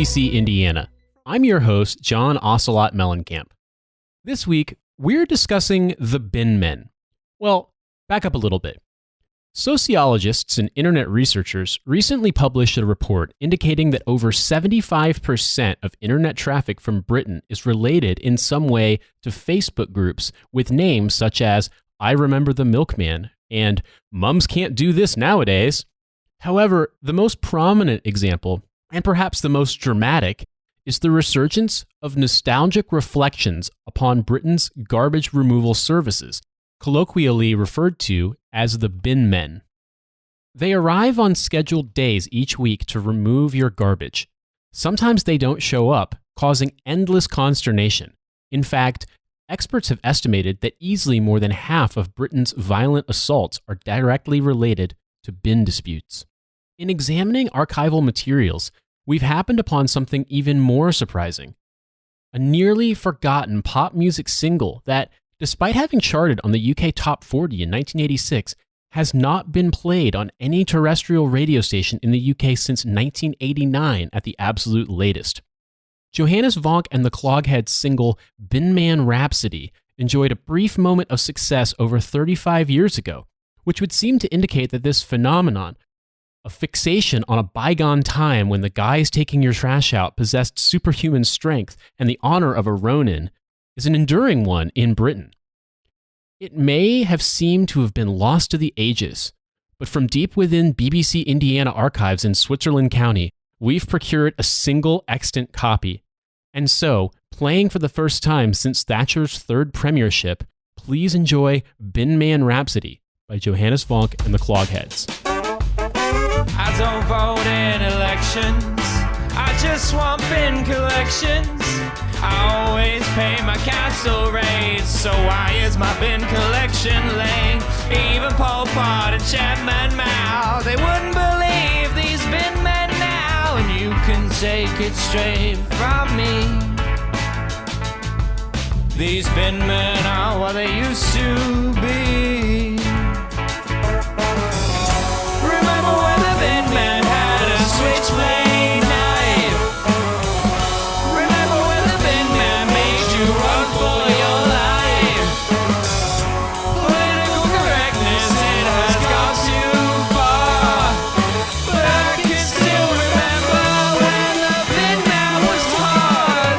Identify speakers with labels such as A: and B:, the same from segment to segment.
A: BBC Indiana. I'm your host, John Ocelot Mellencamp. This week, we're discussing the bin men. Well, back up a little bit. Sociologists and internet researchers recently published a report indicating that over 75% of internet traffic from Britain is related in some way to Facebook groups with names such as I Remember the Milkman and Mums Can't Do This Nowadays. However, the most prominent example, and perhaps the most dramatic, is the resurgence of nostalgic reflections upon Britain's garbage removal services, colloquially referred to as the bin men. They arrive on scheduled days each week to remove your garbage. Sometimes they don't show up, causing endless consternation. In fact, experts have estimated that easily more than half of Britain's violent assaults are directly related to bin disputes. In examining archival materials, we've happened upon something even more surprising. A nearly forgotten pop music single that, despite having charted on the UK Top 40 in 1986, has not been played on any terrestrial radio station in the UK since 1989 at the absolute latest. Johannes Vonk and the Clogheads' single Bin Man Rhapsody enjoyed a brief moment of success over 35 years ago, which would seem to indicate that this phenomenon, a fixation on a bygone time when the guys taking your trash out possessed superhuman strength and the honor of a Ronin, is an enduring one in Britain. It may have seemed to have been lost to the ages, but from deep within BBC Indiana archives in Switzerland County, we've procured a single extant copy. And so, playing for the first time since Thatcher's third premiership, please enjoy Bin Man Rhapsody by Johannes Vonk and the Clogheads.
B: I don't vote in elections, I just want bin collections. I always pay my council rates, so why is my bin collection lame? Even Pol Pot and Chairman Mao, they wouldn't believe these bin men now, and you can take it straight from me. These bin men are what they used to be. Remember when the bin man had a switchblade knife? Remember when the bin man made you run for your life? Political correctness, it has gone too far, but I can still remember when the bin man was hard.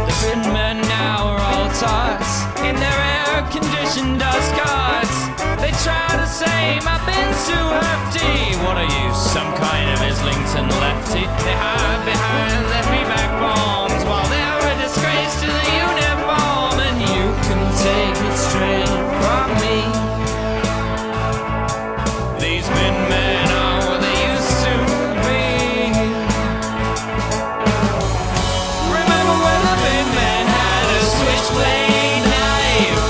B: The bin men now are all tots in their air-conditioned dust carts. They try to say my bin's too hefty. What are you, some kind of Islington lefty? They hide behind their feedback bombs while they're a disgrace to the uniform, and you can take it straight from me. These bin men are what they used to be. Remember when the bin man had a switchblade knife?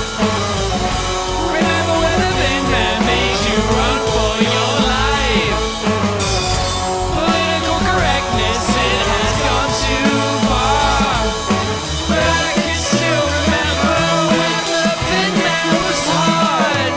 B: Remember when the bin man made you run for your life? Political correctness, it has gone too far, but I can still remember when the bin man was hard.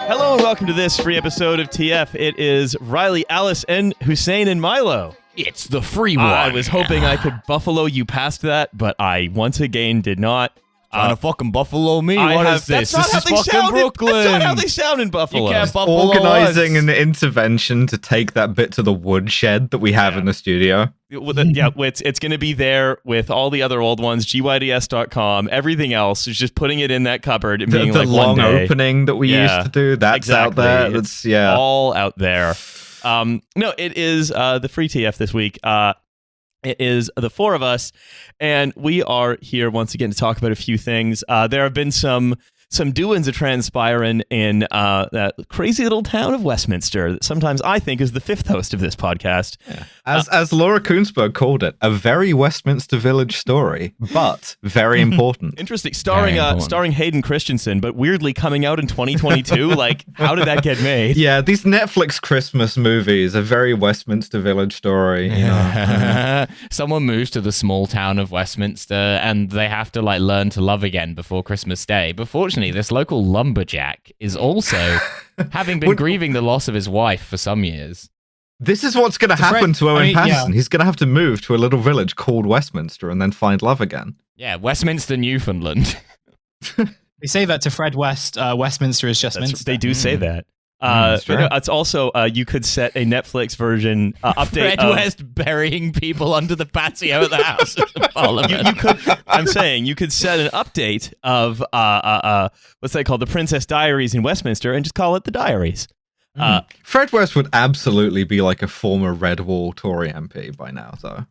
C: Hello and welcome to this free episode of TF. It is Riley, Alice, and Hussein and Milo.
A: It's the free one.
C: I was hoping I could buffalo you past that, but I once again did not.
D: Trying to fucking buffalo me.
C: I
D: What
C: have-
D: is this?
C: That's
D: This
C: not
D: is
C: how they
D: fucking
C: sound in-
D: Brooklyn.
C: That's not how they sound in Buffalo.
D: You can't buffalo
E: Organizing
D: us.
E: an intervention to take that bit to the woodshed that we have in the studio.
C: Yeah, it's going to be there with all the other old ones, gyds.com, everything else is just putting it in that cupboard and
E: The,
C: being
E: the
C: like
E: long
C: one day.
E: opening that we
C: Yeah,
E: used to do, that's
C: exactly.
E: out there.
C: It's
E: That's
C: all out there. No, it is the free TF this week. It is the four of us, and we are here once again to talk about a few things. There have been some some doings are transpiring in that crazy little town of Westminster that sometimes I think is the fifth host of this podcast.
E: As Laura Koonsberg called it, a very Westminster Village story, but very important.
C: Interesting. Starring Hayden Christensen, but weirdly coming out in 2022. Like, how did that get made?
E: Yeah, these Netflix Christmas movies, a very Westminster Village story. You know?
B: Someone moves to the small town of Westminster and they have to like learn to love again before Christmas Day. But fortunately, this local lumberjack is also having been grieving the loss of his wife for some years.
E: This is what's going to happen to Owen Patterson.
F: Yeah.
E: He's going to have to move to a little village called Westminster and then find love again.
B: Yeah, Westminster, Newfoundland.
F: They say that to Fred West. Westminster is just Minster.
C: They do say that.
E: That's right.
C: It's also you could set a Netflix version update.
B: Fred West burying people under the patio at the House of Parliament.
C: You could. I'm saying you could set an update of what's that called, the Princess Diaries in Westminster, and just call it the Diaries.
E: Fred West would absolutely be like a former Red Wall Tory MP by now, though.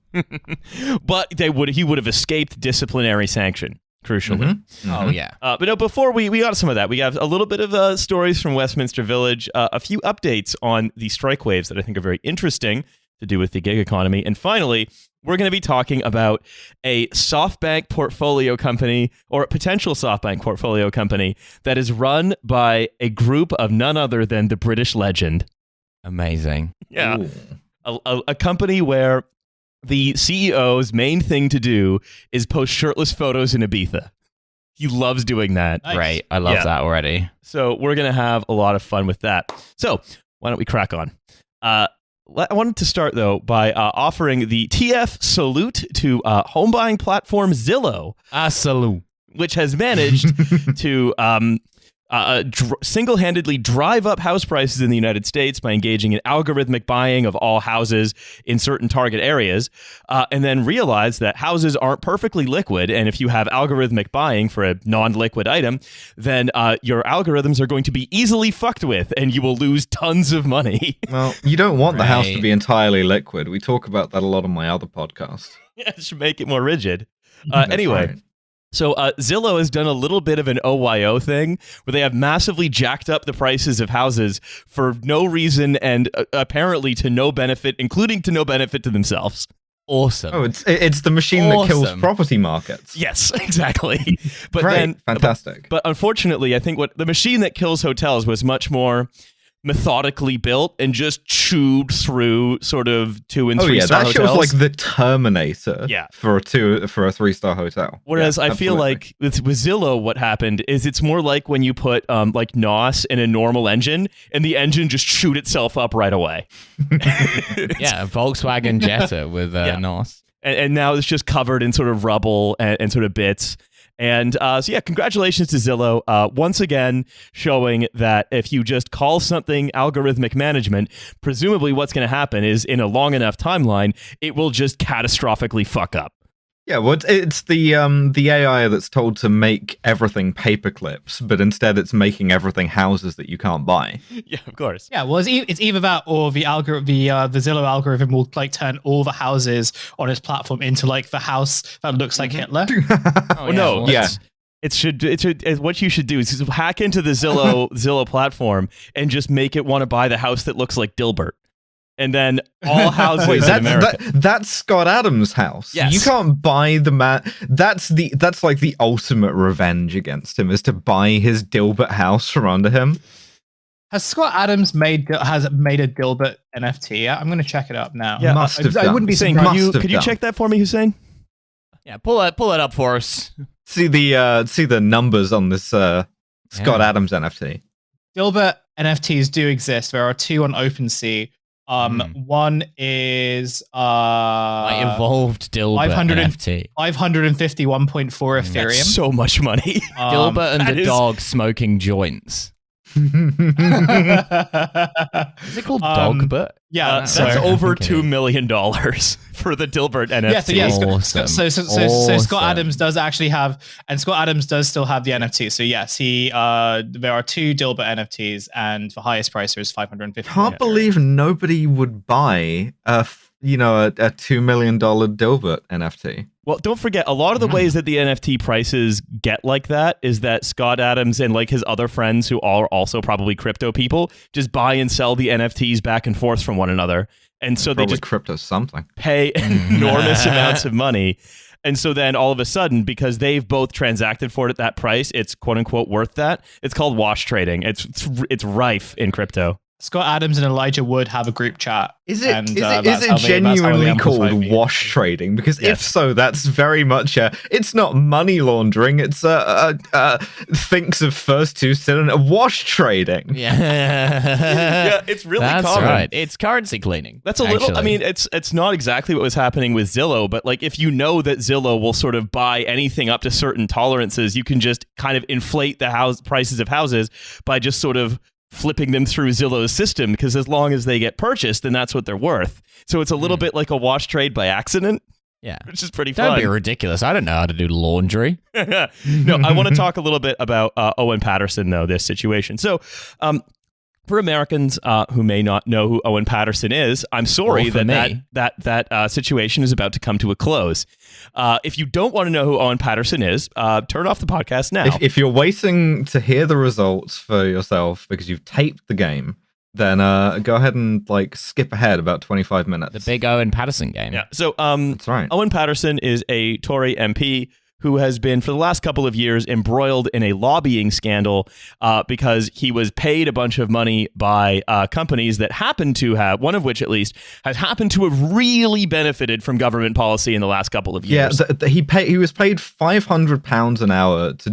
C: But he would have escaped disciplinary sanction. Crucially.
B: Oh, yeah.
C: But no, before we got some of that, we have a little bit of stories from Westminster Village, a few updates on the strike waves that I think are very interesting to do with the gig economy. And finally, we're going to be talking about a SoftBank portfolio company, or a potential SoftBank portfolio company, that is run by a group of none other than the British legend.
B: Amazing.
C: Yeah. A company where the CEO's main thing to do is post shirtless photos in Ibiza. He loves doing that.
F: Nice.
B: Great. I love that already.
C: So we're going to have a lot of fun with that. So why don't we crack on? I wanted to start, though, by offering the TF salute to home buying platform Zillow.
B: Salute.
C: Which has managed to single-handedly drive up house prices in the United States by engaging in algorithmic buying of all houses in certain target areas, and then realize that houses aren't perfectly liquid, and if you have algorithmic buying for a non-liquid item, then your algorithms are going to be easily fucked with, and you will lose tons of money.
E: Well, you don't want the house to
B: Right.
E: be entirely liquid. We talk about that a lot on my other podcast.
C: Yeah, it should make it more rigid.
E: That's
C: Anyway.
E: right.
C: So Zillow has done a little bit of an OYO thing where they have massively jacked up the prices of houses for no reason and apparently to no benefit, including to no benefit to themselves.
B: Awesome.
E: Oh, it's the machine that kills
B: Awesome.
E: property markets.
C: Yes, exactly. But
E: Great,
C: then,
E: fantastic.
C: but unfortunately, I think what the machine that kills hotels was much more methodically built and just chewed through sort of 2- and 3-star
E: that
C: hotels.
E: feels like the Terminator.
C: Yeah.
E: For a 3-star hotel.
C: Whereas
E: Yeah,
C: I feel
E: absolutely.
C: like with Zillow, what happened is it's more like when you put like NOS in a normal engine and the engine just chewed itself up right away.
B: Yeah, Volkswagen Jetta with NOS.
C: And now it's just covered in sort of rubble and sort of bits. And so, yeah, congratulations to Zillow. Once again, showing that if you just call something algorithmic management, presumably what's going to happen is in a long enough timeline, it will just catastrophically fuck up.
E: Yeah, well, it's the AI that's told to make everything paper clips, but instead it's making everything houses that you can't buy.
C: Yeah, of course.
F: Yeah, well, it's either that or the Zillow algorithm will like turn all the houses on its platform into like the house that looks like Hitler.
C: Oh, no.
B: well,
E: Yeah.
C: What you should do is hack into the Zillow platform and just make it want to buy the house that looks like Dilbert. And then all houses
E: Wait,
C: in America.
E: that's Scott Adams' house.
C: Yes.
E: You can't buy the man. That's like the ultimate revenge against him, is to buy his Dilbert house from under him.
F: Has Scott Adams made a Dilbert NFT yet? I'm going to check it up now.
C: Yeah,
E: Must have
F: I
E: done.
F: wouldn't be
C: Hussein,
F: surprised.
C: could you check that for me, Hussein?
B: Yeah, pull it up for us.
E: See the numbers on this Scott Adams NFT.
F: Dilbert NFTs do exist. There are 2 on OpenSea. One is
B: My evolved Dilbert
F: 500
B: NFT.
F: 551.4 Ethereum.
C: That's so much money.
B: Dilbert and
C: that
B: the
C: is-
B: dog smoking joints. Is it called Dogbert?
F: Yeah,
C: That's
F: so-
C: over
B: Okay.
C: $2 million for the Dilbert NFT.
F: Yeah, so yes,
B: Awesome.
F: so Scott
B: Awesome.
F: Adams does actually have, and Scott Adams does still have the NFT. So yes, there are 2 Dilbert NFTs, and the highest price is 550.
E: Can't believe nobody would buy a $2 million Dilbert NFT.
C: Well, don't forget, a lot of the ways that the NFT prices get like that is that Scott Adams and like his other friends who are also probably crypto people just buy and sell the NFTs back and forth from one another. And so
E: Probably
C: they just
E: crypto something.
C: pay enormous amounts of money. And so then all of a sudden, because they've both transacted for it at that price, it's quote unquote worth that. It's called wash trading. It's rife in crypto.
F: Scott Adams and Elijah Wood have a group chat.
E: Is it
F: and,
E: is
F: that's
E: it
F: how they
E: genuinely
F: amplify
E: called
F: me.
E: wash trading? Because if
C: Yes.
E: so, that's very much it's not money laundering. It's thinks of first two synonym wash trading.
C: Yeah, it's really
D: That's
C: common.
D: right. It's currency cleaning.
C: That's a little. I
D: actually.
C: mean, it's not exactly what was happening with Zillow, but like if you know that Zillow will sort of buy anything up to certain tolerances, you can just kind of inflate the house prices of houses by just sort of flipping them through Zillow's system, because as long as they get purchased, then that's what they're worth. So it's a little bit like a wash trade by accident,
D: Yeah.
C: which is pretty
D: Don't
C: fun.
D: be ridiculous. I don't know how to do laundry.
C: No, I want to talk a little bit about Owen Patterson, though, this situation. So, for Americans who may not know who Owen Patterson is, I'm sorry
D: Or for
C: that
D: me.
C: that situation is about to come to a close. If you don't want to know who Owen Patterson is, turn off the podcast now.
E: If you're waiting to hear the results for yourself because you've taped the game, then go ahead and skip ahead about 25 minutes.
D: The big Owen Patterson game.
C: Yeah. So,
E: That's right.
C: Owen Patterson is a Tory MP who has been, for the last couple of years, embroiled in a lobbying scandal because he was paid a bunch of money by companies that happen to have, one of which at least, has happened to have really benefited from government policy in the last couple of years.
E: Yeah, he was paid £500 an hour to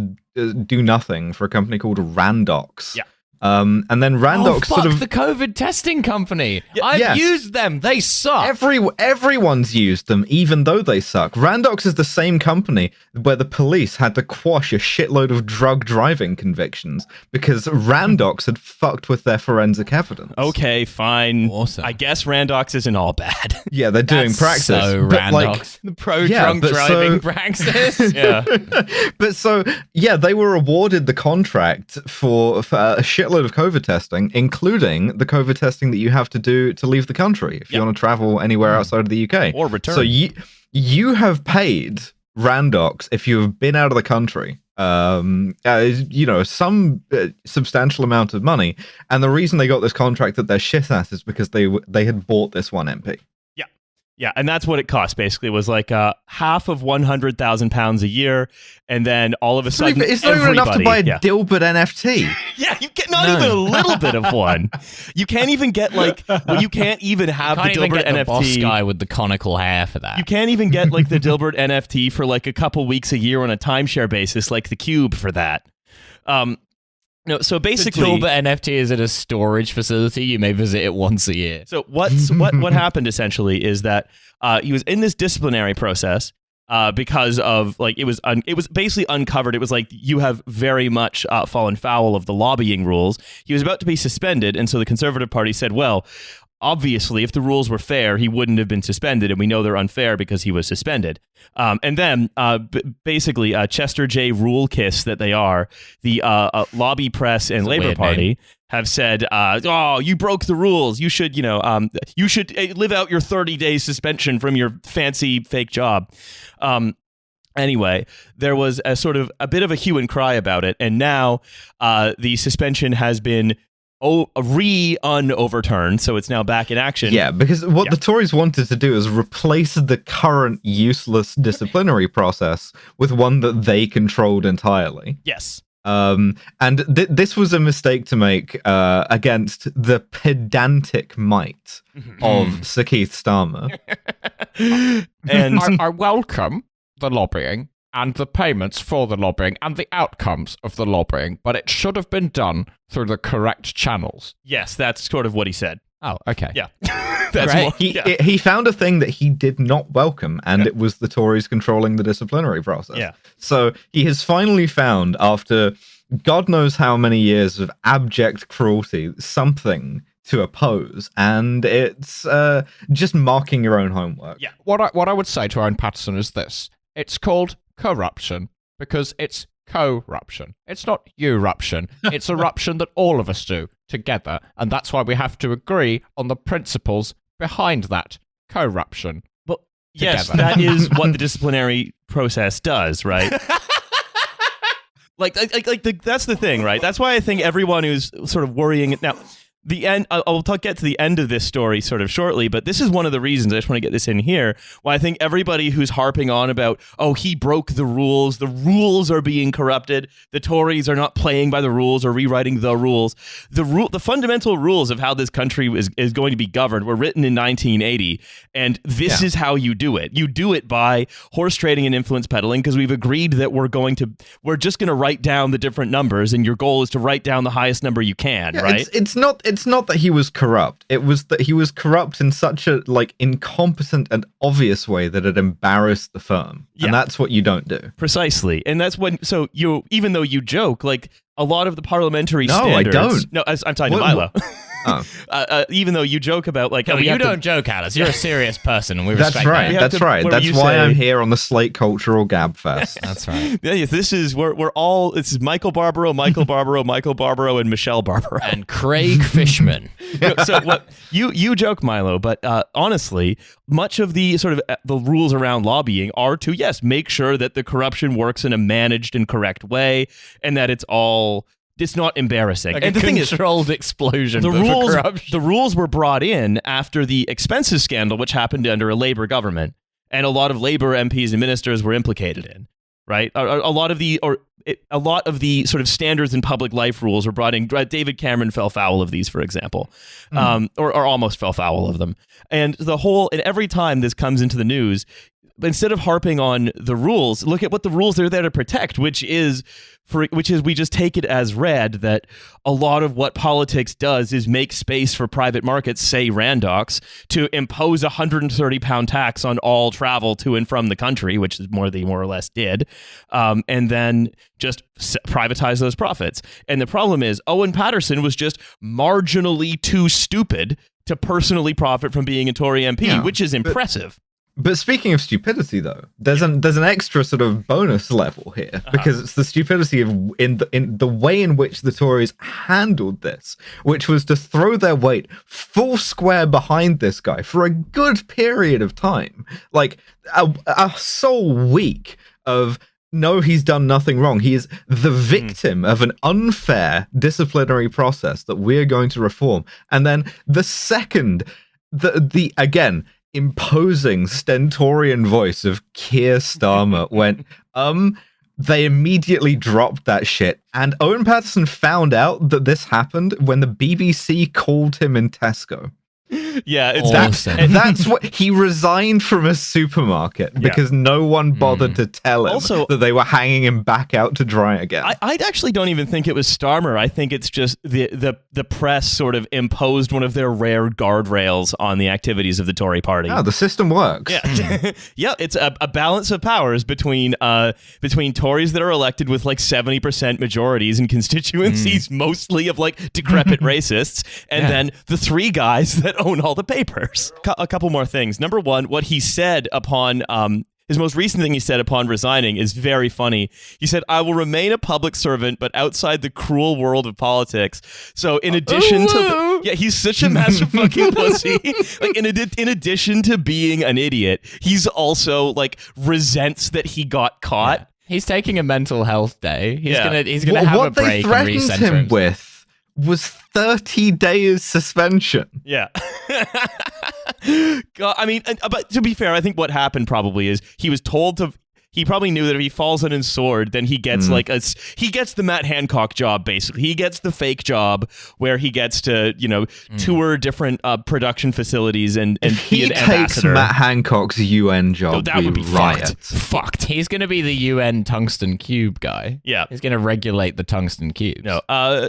E: do nothing for a company called Randox.
C: Yeah.
E: And then Randox
D: Oh, fuck
E: sort of
D: the COVID testing company. I've
E: yes.
D: used them. They suck.
E: everyone's used them, even though they suck. Randox is the same company where the police had to quash a shitload of drug driving convictions because Randox had fucked with their forensic evidence.
C: Okay, fine.
D: Awesome.
C: I guess Randox isn't all bad.
E: Yeah, they're doing
D: That's
E: praxis.
D: so
E: but,
D: Randox. The
E: Yeah,
D: drunk
E: but
D: driving
E: so-
D: praxis.
C: Yeah.
E: But so, yeah, they were awarded the contract for a shitload of COVID testing, including the COVID testing that you have to do to leave the country if you want to travel anywhere outside of the UK.
C: Or return.
E: So you have paid Randox if you have been out of the country, some substantial amount of money. And the reason they got this contract that they're shit at is because they had bought this one MP.
C: Yeah, and that's what it cost, basically, was like half of £100,000 a year, and then all of a sudden,
E: It's not even enough to buy a
C: yeah.
E: Dilbert NFT.
C: Yeah, you get not even a little bit of one. You can't even get you can't even have
D: Can't
C: the
D: even
C: Dilbert
D: get the boss
C: NFT.
D: guy with the conical hair for that.
C: You can't even get like the Dilbert NFT for like a couple weeks a year on a timeshare basis, like the Cube for that. No, so basically,
D: the Dilbert NFT is at a storage facility. You may visit it once a year.
C: So what happened essentially is that he was in this disciplinary process because of it was basically uncovered. It was like you have very much fallen foul of the lobbying rules. He was about to be suspended, and so the Conservative Party said, well, obviously, if the rules were fair, he wouldn't have been suspended, and we know they're unfair because he was suspended. And then, basically, Chester J. Rulekiss that they are, the lobby press and
D: That's a
C: Labour
D: weird
C: Party
D: name.
C: have said, "Oh, you broke the rules. You should, you should live out your 30-day suspension from your fancy fake job." Anyway, there was a bit of a hue and cry about it, and now the suspension has been overturned, so it's now back in action.
E: Yeah, because what the Tories wanted to do is replace the current useless disciplinary process with one that they controlled entirely.
C: Yes.
E: And this was a mistake to make against the pedantic might of Sir Keith Starmer.
C: And
D: I welcome the lobbying and the payments for the lobbying and the outcomes of the lobbying, but it should have been done through the correct channels.
C: yes, that's sort of what he said.
D: Oh, okay.
C: Yeah. That's
D: Great.
C: more-
E: He found a thing that he did not welcome, and it was the Tories controlling the disciplinary process.
C: Yeah.
E: So he has finally found, after God knows how many years of abject cruelty, something to oppose, and it's just marking your own homework.
C: Yeah.
D: What I would say to Owen Patterson is this. It's called corruption because it's co-ruption. It's not you-ruption. It's a ruption that all of us do together, and that's why we have to agree on the principles behind that corruption.
C: Well, yes,
D: Together.
C: that is what the disciplinary process does, right? That's the thing, right? That's why I think everyone who's sort of worrying now. The end. Get to the end of this story sort of shortly, but this is one of the reasons I just want to get this in here. Why I think everybody who's harping on about, oh, he broke the rules are being corrupted, the Tories are not playing by the rules or rewriting the rules. The fundamental rules of how this country is going to be governed were written in 1980, and this is how you do it. You do it by horse trading and influence peddling, because we've agreed that we're just going to write down the different numbers, and your goal is to write down the highest number you can, right?
E: It's not that he was corrupt. It was that he was corrupt in such a incompetent and obvious way that it embarrassed the firm.
C: Yeah.
E: And that's what you don't do.
C: Precisely. And that's when, so you, even though you joke, like a lot of the parliamentary
E: No,
C: standards.
E: I don't.
C: No, I'm talking to Milo.
E: Oh.
C: Even though you joke about like,
B: No,
C: we
B: you
C: have to-
B: don't joke, Alice. You're a serious person, and we
E: That's
B: respect
E: right.
C: We
B: that.
C: have
E: That's
C: to-
E: right.
C: what
E: That's
C: you
E: why
C: say-
E: I'm here on the Slate Cultural Gab Fest.
B: That's right.
C: Yeah, this is we're all. This is Michael Barbaro, Michael Barbaro, and Michelle Barbaro.
B: And Craig Fishman.
C: So what you joke, Milo, but honestly, much of the sort of the rules around lobbying are to make sure that the corruption works in a managed and correct way, and that it's not embarrassing.
B: Like
C: And
B: a
C: the thing is,
B: controlled explosion.
C: the
B: but for
C: rules
B: corruption.
C: the rules were brought in after the expenses scandal, which happened under a Labour government, and a lot of Labour MPs and ministers were implicated in. Right, a lot of the sort of standards in public life rules were brought in. David Cameron fell foul of these, for example, or almost fell foul of them. And every time this comes into the news, instead of harping on the rules, look at what the rules are there to protect, which is we just take it as read that a lot of what politics does is make space for private markets, say Randox, to impose a £130 tax on all travel to and from the country, which is more they more or less did, and then just privatize those profits. And the problem is Owen Paterson was just marginally too stupid to personally profit from being a Tory MP, which is impressive.
E: But speaking of stupidity, though, there's an extra sort of bonus level here, because it's the stupidity of in the way in which the Tories handled this, which was to throw their weight full square behind this guy for a good period of time, like a sole week of. No, he's done nothing wrong. He is the victim of an unfair disciplinary process that we're going to reform. And then the second, the again. Imposing stentorian voice of Keir Starmer went, they immediately dropped that shit. And Owen Paterson found out that this happened when the BBC called him in Tesco.
C: Yeah, it's
E: That's what he resigned from a supermarket because no one bothered to tell him that they were hanging him back out to dry again.
C: I actually don't even think it was Starmer. I think it's just the press sort of imposed one of their rare guardrails on the activities of the Tory party.
E: Oh, the system works.
C: Yeah, yeah. It's a balance of powers between Tories that are elected with like 70% majorities in constituencies, mostly of like decrepit racists, and then the three guys that own all the papers. A couple more things. Number one, what he said upon his most recent thing he said upon resigning is very funny. He said, "I will remain a public servant, but outside the cruel world of politics." So in addition to he's such a massive fucking pussy. Like in addition to being an idiot, he's also like resents that he got caught.
B: Yeah. He's taking a mental health day. He's gonna have a break and
E: what they
B: recenter
E: threatened him
B: himself.
E: with was 30 days suspension.
C: Yeah. God, I mean, but to be fair, I think what happened probably is he was told to. He probably knew that if he falls on his sword, then he gets he gets the Matt Hancock job, basically. He gets the fake job where he gets to, tour different production facilities and
E: If
C: be
E: he
C: an
E: takes
C: ambassador.
E: Matt Hancock's UN job,
C: that would be
E: riot.
C: fucked.
B: He's going to be the UN tungsten cube guy.
C: Yeah.
B: He's going to regulate the tungsten cubes.
C: No.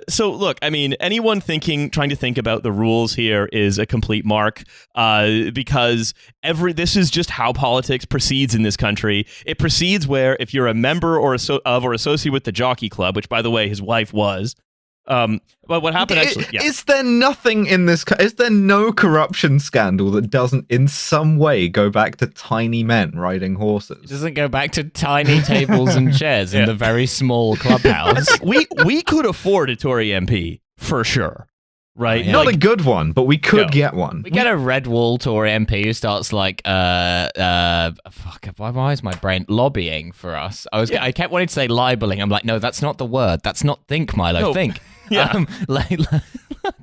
C: So look, I mean, anyone trying to think about the rules here is a complete mark, because this is just how politics proceeds in this country. It proceeds where if you're a member or associate with the Jockey Club, which by the way his wife was. But what happened actually? Yeah.
E: Is there nothing in this? Is there no corruption scandal that doesn't, in some way, go back to tiny men riding horses?
B: It doesn't go back to tiny tables and chairs in the very small clubhouse.
C: we could afford a Tory MP for sure. right?
D: Yeah.
E: Not
C: Like,
E: a good one, but we could
C: No.
E: get one.
D: We get a red wall Tory MP who starts like fuck, why is my brain lobbying for us? I kept wanting to say libeling. I'm like, no, that's not the word. That's not think, Milo.
C: No.
D: Think.
C: Yeah.
D: Like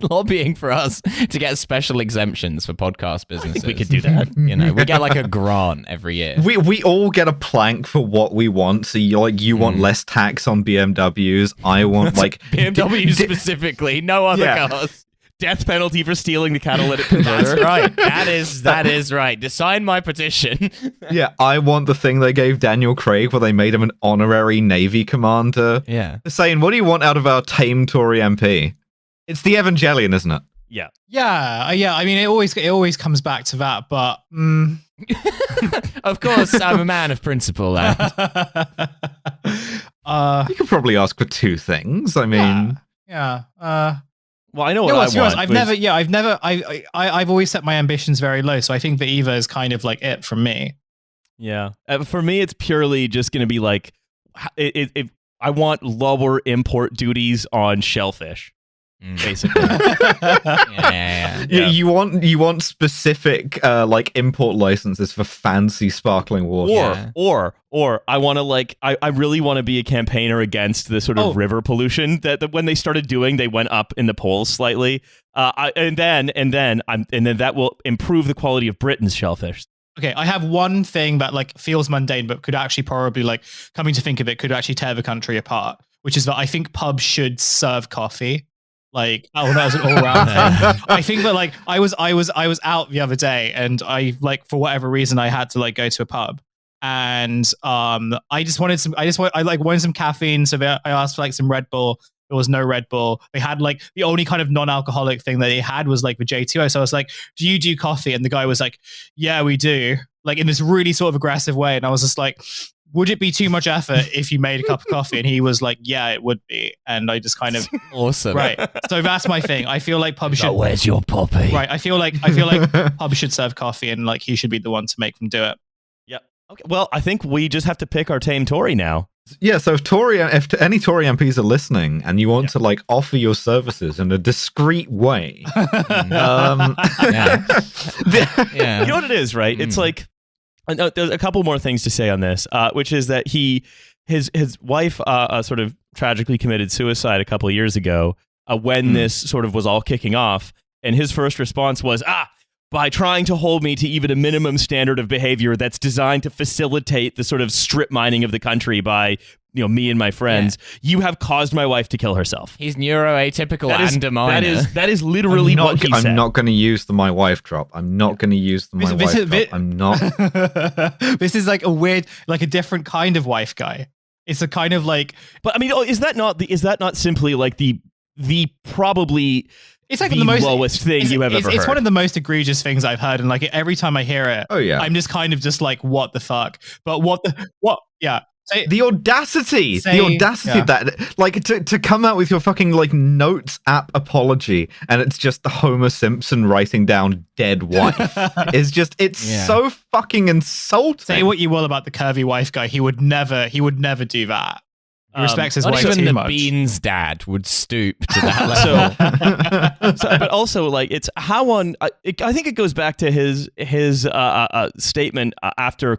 D: lobbying for us to get special exemptions for podcast businesses.
C: we could do that.
D: You know, we get like a grant every year.
E: We all get a plank for what we want. So you want less tax on BMWs. I want like
C: BMW specifically, no other
E: Yeah.
C: cars. Death penalty for stealing the catalytic converter.
D: That's right. That is right. To sign my petition.
E: Yeah, I want the thing they gave Daniel Craig where they made him an honorary Navy commander.
D: Yeah.
E: Saying, what do you want out of our tame Tory MP? It's the Evangelion, isn't it?
C: Yeah.
F: Yeah. I mean, it always comes back to that, but
D: Of course, I'm a man of principle. And
E: You could probably ask for two things. I mean,
F: yeah.
C: Well, I know
F: No,
C: what
F: to be
C: I
F: honest,
C: want.
F: I've always set my ambitions very low, so I think the Eva is kind of like it from me.
C: Yeah. For me, it's purely just going to be like, I want lower import duties on shellfish, basically.
D: yeah.
E: You want specific like import licenses for fancy sparkling water.
C: Or I want to like I really want to be a campaigner against the sort of river pollution that when they started doing, they went up in the polls slightly. And then that will improve the quality of Britain's shellfish.
F: Okay, I have one thing that like feels mundane, but could actually probably like coming to think of it, could actually tear the country apart. Which is that I think pubs should serve coffee. Like, that was an all-round thing. I think that like I was out the other day, and I like for whatever reason I had to like go to a pub, and I wanted some caffeine, so I asked for like some Red Bull. There was no Red Bull. They had like the only kind of non-alcoholic thing that they had was like the J2O. So I was like, "Do you do coffee?" And the guy was like, "Yeah, we do." Like in this really sort of aggressive way, and I was just like, would it be too much effort if you made a cup of coffee? And he was like, yeah, it would be. And I just kind of
D: Awesome.
F: right. So that's my thing. I feel like pubs should.
D: Oh, where's your poppy?
F: Right. I feel like pubs should serve coffee, and like he should be the one to make them do it.
C: Yeah. Okay. Well, I think we just have to pick our tame Tory now.
E: Yeah, so if any Tory MPs are listening and you want to like offer your services in a discreet way,
D: Yeah.
C: You know what it is, right? It's like there's a couple more things to say on this, which is that his wife sort of tragically committed suicide a couple of years ago when this sort of was all kicking off, and his first response was by trying to hold me to even a minimum standard of behavior that's designed to facilitate the sort of strip mining of the country by me and my friends, you have caused my wife to kill herself.
D: He's neuroatypical and a minor.
C: That is literally what he said.
E: I'm not going to use the my wife drop. I'm not going to use the my wife drop. I'm not.
F: This is like a weird, like a different kind of wife guy. It's a kind of like.
C: But I mean, is that not simply like the probably.
F: It's like
C: the
F: most
C: lowest thing you have ever heard.
F: It's one of the most egregious things I've heard, and like every time I hear it, I'm just kind of just like, what the fuck? But what? Yeah.
E: The audacity that like to come out with your fucking like notes app apology, and it's just the Homer Simpson writing down dead wife is just so fucking insulting.
F: Say what you will about the curvy wife guy, he would never do that. He respects his wife
D: even
F: too much.
D: Bean's dad would stoop to that level.
C: But also, like, it's how on. I think it goes back to his statement after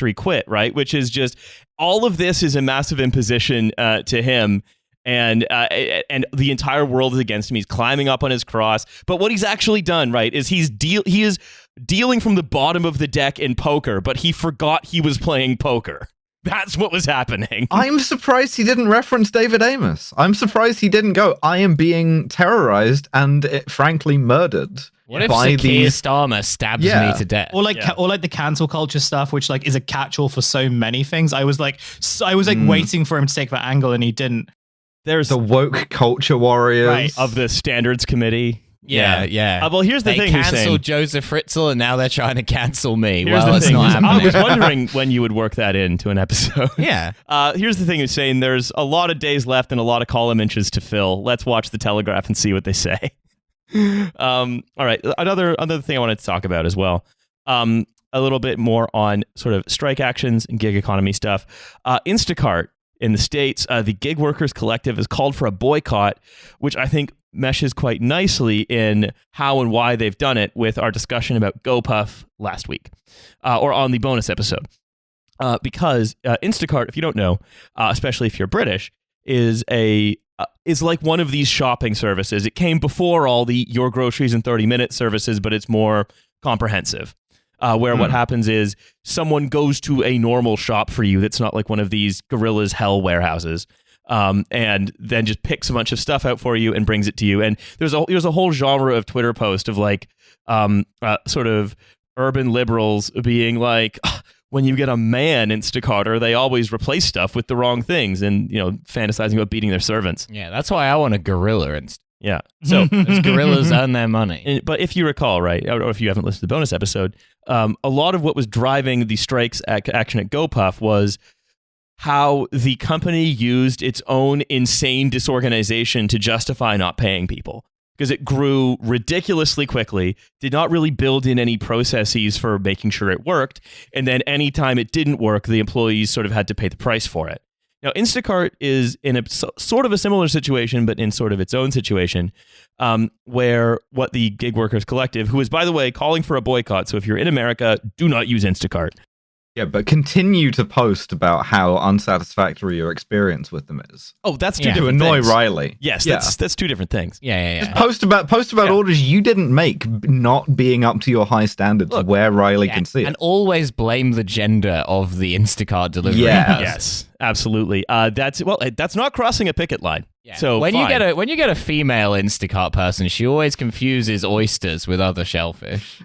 C: he quit, right? Which is just all of this is a massive imposition to him, and the entire world is against him. He's climbing up on his cross. But what he's actually done, right, is he is dealing from the bottom of the deck in poker, but he forgot he was playing poker. That's what was happening.
E: I'm surprised he didn't reference David Amos. I'm surprised he didn't go, I am being terrorized and frankly murdered.
D: What if
E: by
D: Keir Starmer stabs me to death?
F: Or like the cancel culture stuff, which like is a catch-all for so many things. I was waiting for him to take that angle, and he didn't.
E: There's the woke culture warriors
C: of the standards committee.
D: Yeah.
C: Well, here's the thing.
D: They canceled Joseph Fritzl, and now they're trying to cancel me.
C: Here's
D: well, it's
C: thing.
D: not happening.
C: I was wondering when you would work that into an episode.
D: Yeah.
C: Here's the thing: is saying there's a lot of days left and a lot of column inches to fill. Let's watch the Telegraph and see what they say. All right. Another thing I wanted to talk about as well. A little bit more on sort of strike actions and gig economy stuff. Instacart in the States, the Gig Workers Collective has called for a boycott, which I think meshes quite nicely in how and why they've done it with our discussion about GoPuff last week, or on the bonus episode. Because Instacart, if you don't know, especially if you're British, is like one of these shopping services. It came before all the your groceries in 30-minute services, but it's more comprehensive. Where what happens is someone goes to a normal shop for you that's not like one of these Gorilla's hell warehouses, and then just picks a bunch of stuff out for you and brings it to you. And there's a whole genre of Twitter post of like sort of urban liberals being like, when you get a man Instacarter, they always replace stuff with the wrong things, and fantasizing about beating their servants.
D: Yeah, that's why I want a gorilla.
C: Yeah. So
D: Those gorillas earn their money.
C: but if you recall, right, or if you haven't listened to the bonus episode, a lot of what was driving the strikes action at GoPuff was how the company used its own insane disorganization to justify not paying people. Because it grew ridiculously quickly, did not really build in any processes for making sure it worked, and then anytime it didn't work, the employees sort of had to pay the price for it. Now, Instacart is in a sort of a similar situation, but in sort of its own situation, where what the Gig Workers Collective, who is, by the way, calling for a boycott, so if you're in America, do not use Instacart.
E: Yeah, but continue to post about how unsatisfactory your experience with them is.
C: Oh, that's two
D: Yeah.
E: To
C: different
E: annoy
C: things.
E: Riley.
C: Yes,
E: Yeah.
C: that's two different things.
D: Yeah.
E: Post about orders you didn't make, not being up to your high standards,
C: Look,
E: where Riley
D: Yeah,
E: can see it.
D: and always blame the gender of the Instacart delivery.
E: Yes.
D: person.
C: Yes, absolutely. That's not crossing a picket line.
D: Yeah.
C: So
D: when
C: fine.
D: you get a female Instacart person, she always confuses oysters with other shellfish.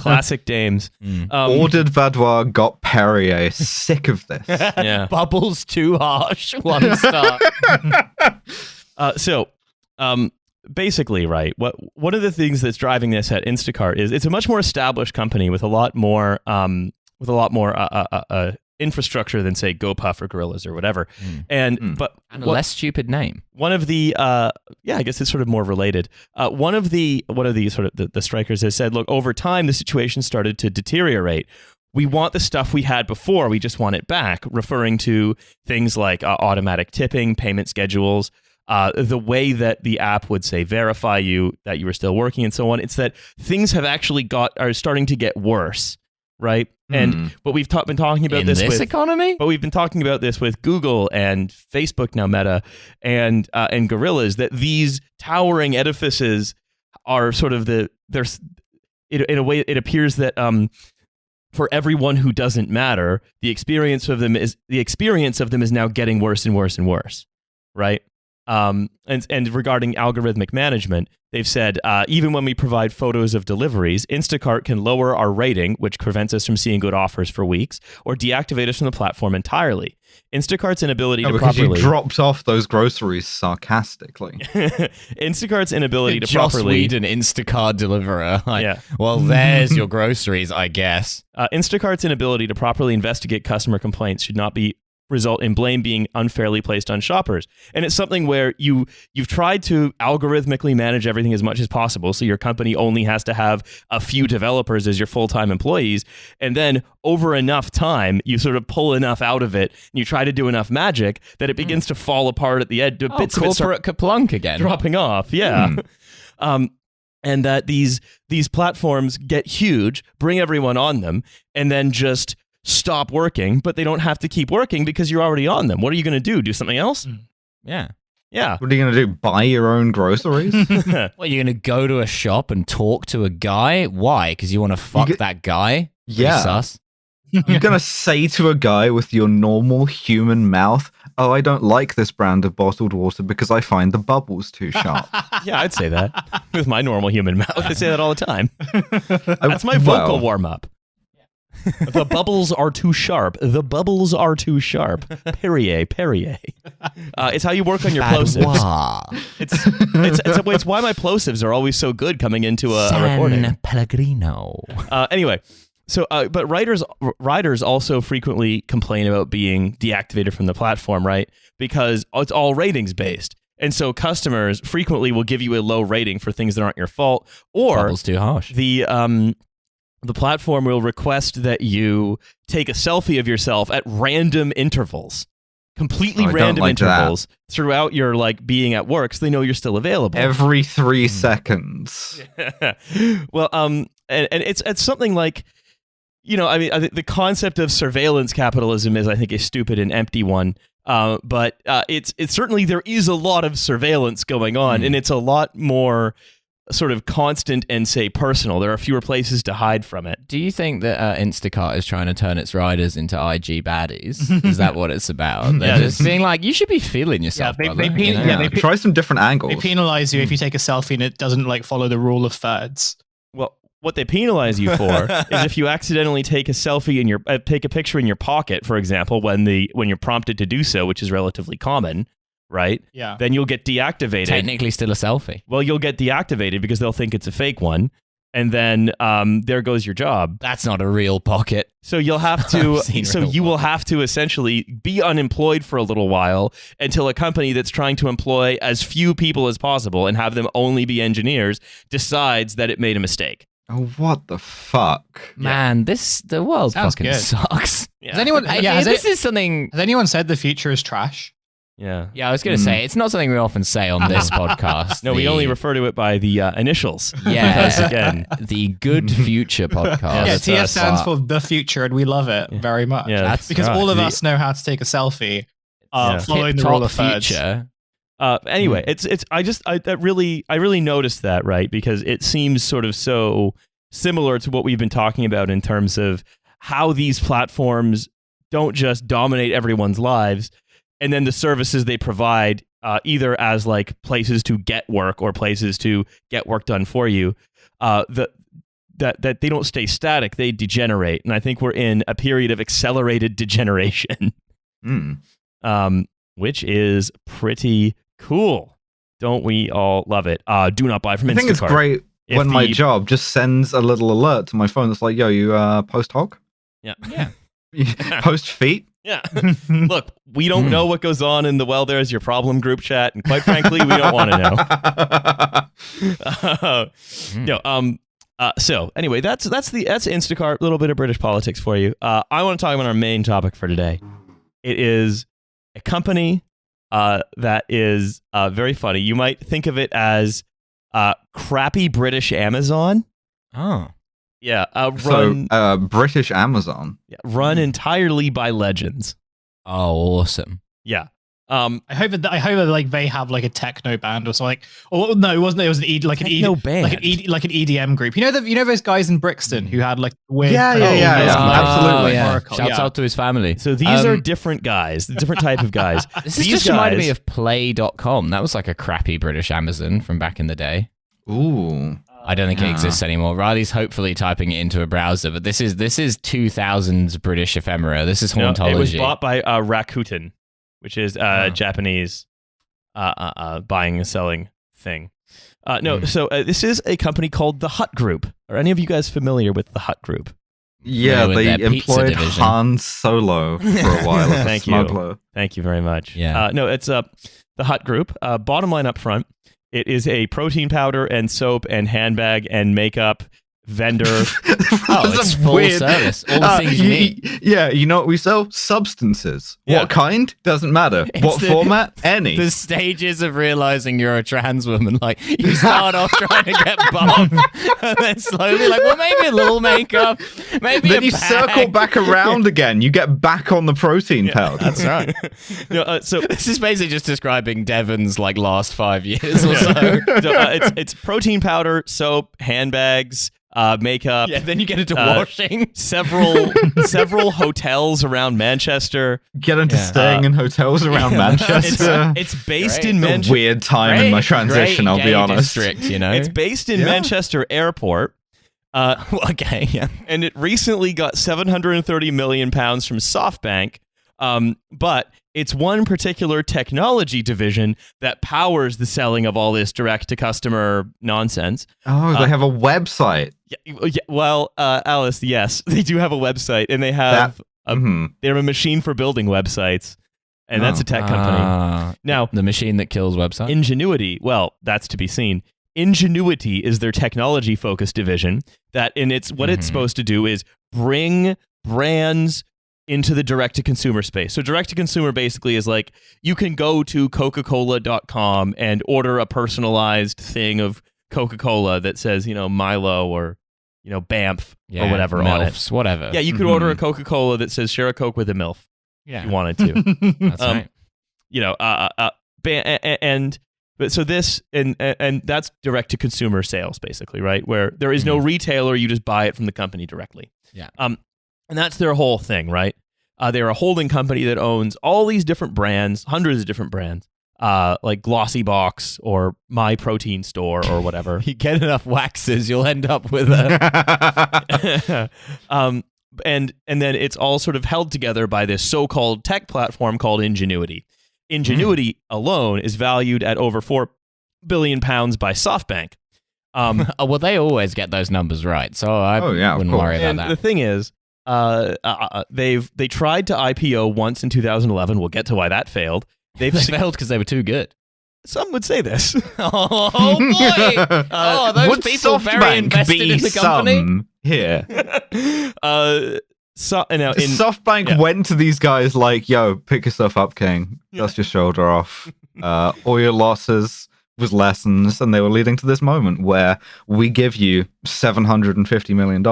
C: Classic dames.
E: Ordered Vaudois, got Perrier. Sick of this.
C: Yeah.
D: Bubbles too harsh. 1 star.
C: Basically, right. One of the things that's driving this at Instacart is it's a much more established company with a lot more infrastructure than say GoPuff or Gorillas or whatever. But
D: And a less stupid name.
C: one of the I guess it's sort of more related. One of the sort of the strikers has said, look, over time the situation started to deteriorate. We want the stuff we had before. We just want it back, referring to things like automatic tipping, payment schedules, the way that the app would say verify you that you were still working and so on. It's that things have actually are starting to get worse, right? But we've been talking about
D: In
C: this
D: this
C: with
D: economy?
C: But we've been talking about this with Google and Facebook, now Meta, and Gorillas, that these towering edifices are sort of in a way it appears that for everyone who doesn't matter, the experience of them is now getting worse and worse and worse, right? And regarding algorithmic management, they've said, even when we provide photos of deliveries, Instacart can lower our rating, which prevents us from seeing good offers for weeks, or deactivate us from the platform entirely. Instacart's inability to
E: Because
C: properly...
E: you dropped off those groceries sarcastically.
C: Instacart's inability to
D: Joss
C: properly...
D: Whedon, Instacart deliverer. Like,
C: Yeah.
D: well, there's your groceries, I guess.
C: Instacart's inability to properly investigate customer complaints should not result in blame being unfairly placed on shoppers. And it's something where you've tried to algorithmically manage everything as much as possible, so your company only has to have a few developers as your full-time employees, and then over enough time you sort of pull enough out of it and you try to do enough magic that it begins to fall apart at the edge. Bits of it start
D: Corporate kaplunk again.
C: dropping off. Yeah. And that these platforms get huge, bring everyone on them, and then just stop working, but they don't have to keep working because you're already on them. What are you going to do? Do something else?
D: Yeah.
C: Yeah.
E: What are you going to do? Buy your own groceries?
D: Well, you're going to go to a shop and talk to a guy? Why? Because you want to fuck that guy?
E: Yeah.
D: Sus.
E: You're going to say to a guy with your normal human mouth, oh, I don't like this brand of bottled water because I find the bubbles too sharp.
C: Yeah, I'd say that with my normal human mouth. I say that all the time. That's my vocal warm-up. The bubbles are too sharp. The bubbles are too sharp. Perrier. It's how you work on your plosives. It's why my plosives are always so good coming into a recording.
D: San Pellegrino.
C: Anyway, so but riders also frequently complain about being deactivated from the platform, right? Because it's all ratings based. And so customers frequently will give you a low rating for things that aren't your fault, or
D: Bubbles too harsh.
C: the platform will request that you take a selfie of yourself at random intervals. completely
E: I don't
C: random
E: like that.
C: intervals throughout your like being at work, so they know you're still available.
E: Every 3 seconds.
C: Well, and it's something like, I mean, I think the concept of surveillance capitalism is, I think, a stupid and empty one. But it's certainly, there is a lot of surveillance going on, and it's a lot more sort of constant and, say, personal. There are fewer places to hide from it.
D: Do you think that Instacart is trying to turn its riders into IG baddies? Is that what it's about? They're just being like, you should be feeling yourself,
F: they
D: brother,
F: pe-
D: you know?
F: yeah, they pe-
E: Try some different
F: They
E: angles.
F: penalize you if you take a selfie and it doesn't like follow the rule of thirds.
C: Well, what they penalize you for is if you accidentally take a selfie in your take a picture in your pocket, for example, when you're prompted to do so, which is relatively common, right?
F: Yeah.
C: Then you'll get deactivated.
D: Technically still a selfie.
C: Well, you'll get deactivated because they'll think it's a fake one, and then there goes your job.
D: That's not a real pocket.
C: So you'll have to.
D: I've seen
C: So
D: real
C: you will
D: pockets.
C: have to essentially be unemployed for a little while until a company that's trying to employ as few people as possible and have them only be engineers decides that it made a mistake.
E: Oh, what the fuck?
D: Man, the world
F: Sounds
D: fucking
F: good.
D: sucks.
C: Yeah.
F: Has anyone? Yeah.
D: This is something.
F: Has anyone said the future is trash?
C: Yeah.
D: Yeah, I was going to say, it's not something we often say on this podcast.
C: No, we
D: The-
C: only refer to it by the initials.
D: Yeah,
C: Because, again,
D: the Good Future podcast.
C: Yeah,
F: Yeah,
C: that's
F: TF
C: us.
F: stands for the future, and we love it very much.
C: Yeah,
D: That's
F: because
D: right.
F: all of
C: The-
F: us know how to take a selfie,
C: Yeah.
F: following the
D: Tip-top
F: rule of thirds.
D: future.
C: Anyway, I really noticed that, right? Because it seems sort of so similar to what we've been talking about in terms of how these platforms don't just dominate everyone's lives, and then the services they provide, either as like places to get work or places to get work done for you, that they don't stay static, they degenerate. And I think we're in a period of accelerated degeneration, which is pretty cool. Don't we all love it? Do not buy from Instacart.
E: I think it's great
C: If
E: when my
C: the-
E: job just sends a little alert to my phone that's like, yo, you post hog?
C: Yeah.
E: Post feet?
C: Yeah. Look, we don't know what goes on in the Well, There's Your Problem group chat, and quite frankly, we don't want to know. So anyway, that's Instacart. A little bit of British politics for you. I want to talk about our main topic for today. It is a company that is very funny. You might think of it as crappy British Amazon.
D: Oh.
C: Yeah,
E: So, British Amazon.
C: run entirely by legends.
D: Oh, awesome.
C: Yeah.
F: I hope that like they have like a techno band or something. Or no, it wasn't. It was an
C: Techno band.
F: like an EDM group. You know those guys in Brixton who had like weird.
E: Yeah, absolutely.
D: Yeah.
F: Oracle,
D: Shouts
F: yeah.
D: out to his family.
C: So these are different guys, different type of guys.
D: This
C: These
D: just reminded me
C: guys-
D: of Play.com. That was like a crappy British Amazon from back in the day.
E: Ooh.
D: I don't think it
E: Yeah.
D: exists anymore. Riley's hopefully typing it into a browser, but this is 2000s British ephemera. This is
C: No,
D: hauntology.
C: it was bought by Rakuten, which is Japanese buying and selling thing. So this is a company called the Hut Group. Are any of you guys familiar with the Hut Group?
E: Yeah,
D: with
E: they
D: their pizza
E: employed
D: division.
E: Han Solo for a while as a
C: Thank you.
E: smuggler.
C: Thank you very much.
D: Yeah.
C: No, it's the Hut Group. Bottom line up front, it is a protein powder and soap and handbag and makeup vendor.
D: Oh, it's full service. All the things you need.
E: Yeah, you know what we sell? Substances.
C: Yeah.
E: What kind? Doesn't matter.
D: It's
E: What
D: the-
E: format? Any.
D: The stages of realizing you're a trans woman, like you start off trying to get buff, and then slowly, like, well, maybe a little makeup, maybe
E: Then
D: a
E: you
D: bag.
E: circle back around again. You get back on the protein powder.
D: That's right.
C: So
D: This is basically just describing Devon's like last 5 years or so.
C: it's protein powder, soap, handbags, makeup.
D: Yeah, then you get into
C: Uh,
D: washing.
C: several hotels around Manchester.
E: Get into staying in hotels around Manchester.
C: It's based
D: Great.
C: in
E: It's a
C: Manchester.
E: weird time in my transition, I'll be honest.
D: District, you know.
C: It's based in
E: Yeah.
C: Manchester Airport.
D: Okay, yeah.
C: And it recently got £730 million from SoftBank. But it's one particular technology division that powers the selling of all this direct-to-customer nonsense.
E: Oh, they have a website.
C: Well, Alice, yes, they do have a website, and they have they're a machine for building websites, and that's a tech company. Now,
D: The machine that kills websites.
C: Ingenuity, well, that's to be seen. Ingenuity is their technology-focused division. That, and it's what it's supposed to do is bring brands into the direct-to-consumer space. So direct-to-consumer basically is like you can go to Coca-Cola.com and order a personalized thing of Coca-Cola that says, Milo or, Banff or whatever on it.
D: MILFs, whatever.
C: Yeah, you could order a Coca-Cola that says share a Coke with a MILF if you wanted to.
D: That's right.
C: So this and that's direct-to-consumer sales basically, right? Where there is no retailer, you just buy it from the company directly.
D: Yeah.
C: And that's their whole thing, right? They're a holding company that owns all these different brands, hundreds of different brands, like Glossy Box or My Protein Store or whatever.
D: You get enough waxes, you'll end up with a...
C: and then it's all sort of held together by this so-called tech platform called Ingenuity. Ingenuity alone is valued at over £4 billion by SoftBank.
D: well, they always get those numbers right, so I wouldn't worry about
C: and
D: that.
C: the thing is, they tried to IPO once in 2011. We'll get to why that failed.
D: They failed because they were too good.
C: Some would say this.
D: Oh boy! Those
E: Would
D: people very
E: SoftBank
D: invested
E: be
D: in the company.
E: some here? SoftBank went to these guys like, "Yo, pick yourself up, King. Dust your shoulder off. All your losses was lessons," and they were leading to this moment where we give you $750 million.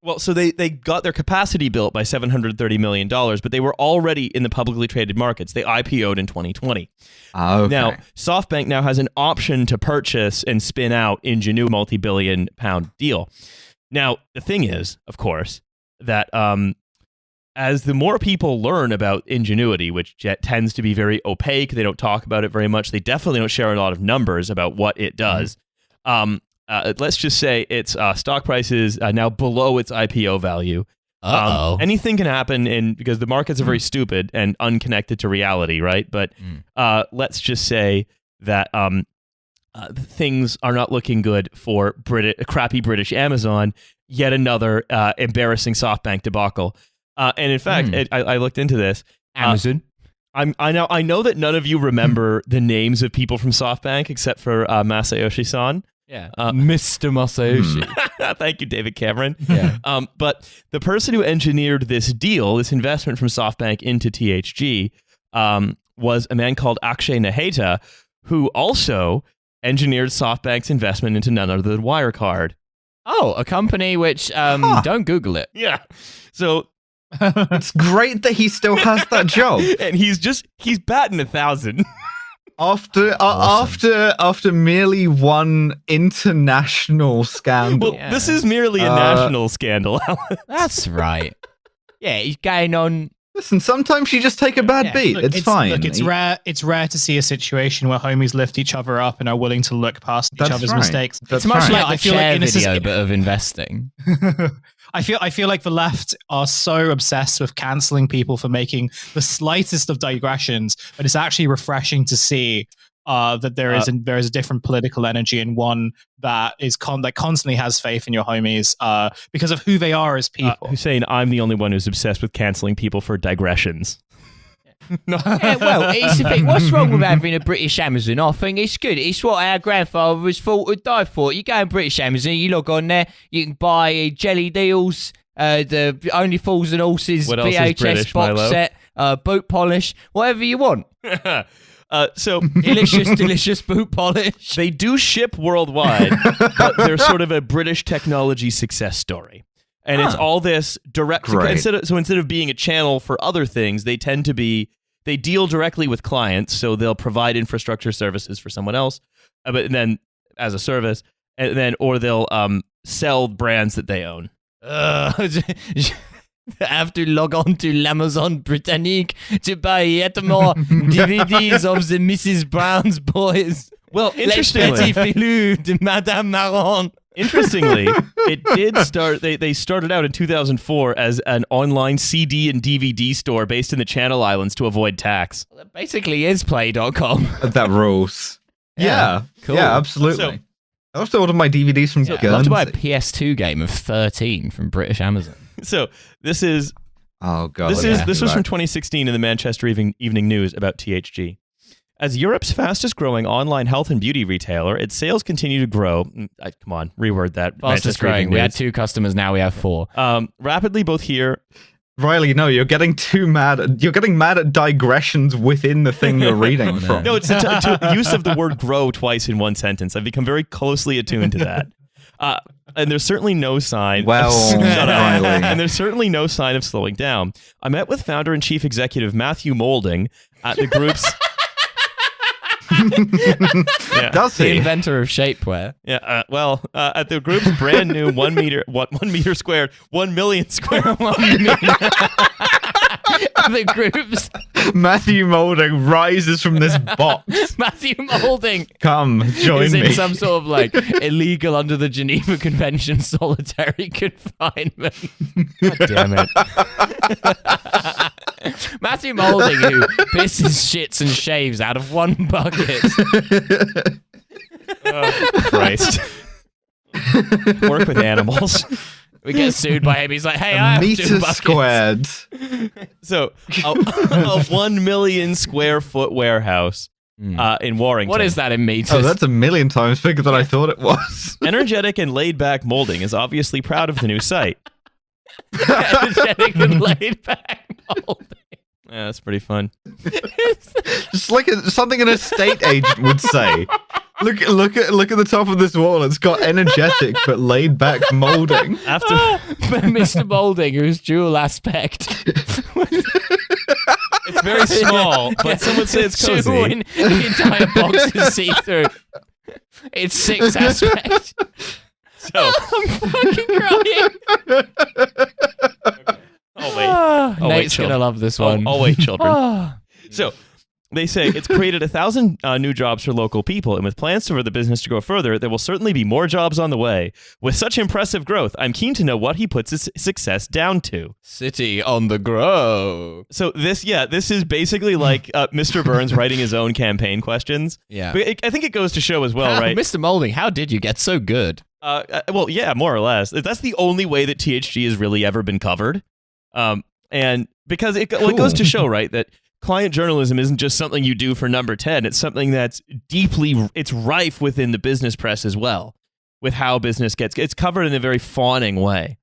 C: Well, so they got their capacity built by $730 million, but they were already in the publicly traded markets. They IPO'd in 2020.
E: Okay.
C: Now, SoftBank now has an option to purchase and spin out Ingenuity, multi-billion-pound deal. Now, the thing is, of course, that as the more people learn about Ingenuity, which tends to be very opaque, they don't talk about it very much. They definitely don't share a lot of numbers about what it does. Let's just say its stock price is now below its IPO value. Anything can happen because the markets are very stupid and unconnected to reality, right? But let's just say that things are not looking good for crappy British Amazon. Yet another embarrassing SoftBank debacle. And in fact, I looked into this.
D: Amazon.
C: I know that none of you remember the names of people from SoftBank except for Masayoshi-san.
D: Yeah, Mr. Masayoshi.
C: Thank you, David Cameron.
D: Yeah.
C: But the person who engineered this deal, this investment from SoftBank into THG, was a man called Akshay Naheta, who also engineered SoftBank's investment into none other than Wirecard.
D: Oh, a company which don't Google it.
C: Yeah. So
E: it's great that he still has that job.
C: And he's batting 1,000.
E: After merely one international scandal.
C: Well, this is merely a national scandal.
D: That's right. Yeah, he's going on.
E: Listen, sometimes you just take a bad beat.
F: Look,
E: it's fine.
F: Look, it's rare to see a situation where homies lift each other up and are willing to look past each other's mistakes.
E: That's
D: It's much
E: right.
D: like the chair video, but of investing.
F: I feel like the left are so obsessed with canceling people for making the slightest of digressions, but it's actually refreshing to see that there is a different political energy and one that is that constantly has faith in your homies because of who they are as people.
C: Hussein, I'm the only one who's obsessed with canceling people for digressions.
D: Yeah, well, it's a bit. What's wrong with having a British Amazon? I think it's good. It's what our grandfathers thought would die for. You go on British Amazon, you log on there, you can buy jelly deals, the Only Fools and Horses
C: What else is
D: VHS
C: British,
D: box
C: Milo?
D: set, boot polish, whatever you want.
C: So
D: delicious boot polish.
C: they do ship worldwide, but they're sort of a British technology success story. And it's all this direct. Instead of being a channel for other things, they tend to be. They deal directly with clients, so they'll provide infrastructure services for someone else, but then as a service, and then or they'll sell brands that they own.
D: I have to log on to l'Amazon Britannique to buy yet more DVDs of the Mrs. Brown's Boys.
C: Well,
D: Les
C: interestingly,
D: Petits Filous de Madame Marron.
C: Interestingly, it did start. They started out in 2004 as an online CD and DVD store based in the Channel Islands to avoid tax.
D: That basically is play.com.
E: That rules. Yeah.
D: Cool.
E: Yeah, absolutely.
C: So-
E: I have to order my DVDs from
D: I'd love to buy a
E: Guernsey.
D: PS2 game of 13 from British Amazon.
C: So this is
E: Oh god.
C: this was from 2016 in the Manchester Evening News about THG. As Europe's fastest growing online health and beauty retailer, its sales continue to grow. Come on, reword that.
D: Fastest
C: Manchester Evening
D: growing. We had
C: News.
D: 2 customers, now we have 4.
C: Rapidly both here
E: Riley, no, you're getting too mad. You're getting mad at digressions within the thing you're reading from.
C: No, it's the use of the word grow twice in one sentence. I've become very closely attuned to that. And there's certainly no sign.
E: Well,
C: Shut up.
E: Riley.
C: And there's certainly no sign of slowing down. I met with founder and chief executive Matthew Moulding at the group's. Yeah.
E: Does
D: The
E: he?
D: inventor of shapewear.
C: Yeah, at the group's brand new 1 meter squared, 1 million square.
D: The group's
E: Matthew Moulding rises from this box.
D: Matthew Moulding
E: Come, join
D: is in
E: me.
D: some sort of like illegal under the Geneva Convention solitary confinement.
C: God damn it.
D: Matthew Moulding, who pisses, shits, and shaves out of one bucket.
C: Oh, Christ. Work with animals.
D: We get sued by him. He's like, hey, I have 2
E: Meter
D: buckets.
E: squared.
C: So, a 1 million square foot warehouse in Warrington.
D: What is that in meters?
E: Oh, that's a million times bigger than I thought it was.
C: Energetic and laid back Moulding is obviously proud of the new site.
D: Energetic and laid back Moulding.
C: Yeah, that's pretty fun.
E: Just like something an estate agent would say. Look at the top of this wall. It's got energetic but laid back molding.
C: After
D: Mr. Moulding, whose dual aspect.
C: it's very small, but some would say it's cozy.
D: The entire box is see-through. It's 6 aspect.
C: So,
D: I'm fucking crying.
C: oh wait,
D: Nate's gonna love this one.
C: Oh wait, children.
D: Ah.
C: So, they say it's created 1,000 new jobs for local people, and with plans for the business to grow further, there will certainly be more jobs on the way. With such impressive growth, I'm keen to know what he puts his success down to.
D: City on the grow.
C: So this is basically like Mr. Burns writing his own campaign questions.
D: Yeah.
C: But I think it goes to show as well, right?
D: Mr. Moulding, how did you get so good?
C: Well, yeah, more or less. That's the only way that THG has really ever been covered. And because it goes to show, right, that client journalism isn't just something you do for Number 10. It's something that's it's rife within the business press as well, with how business it's covered in a very fawning way.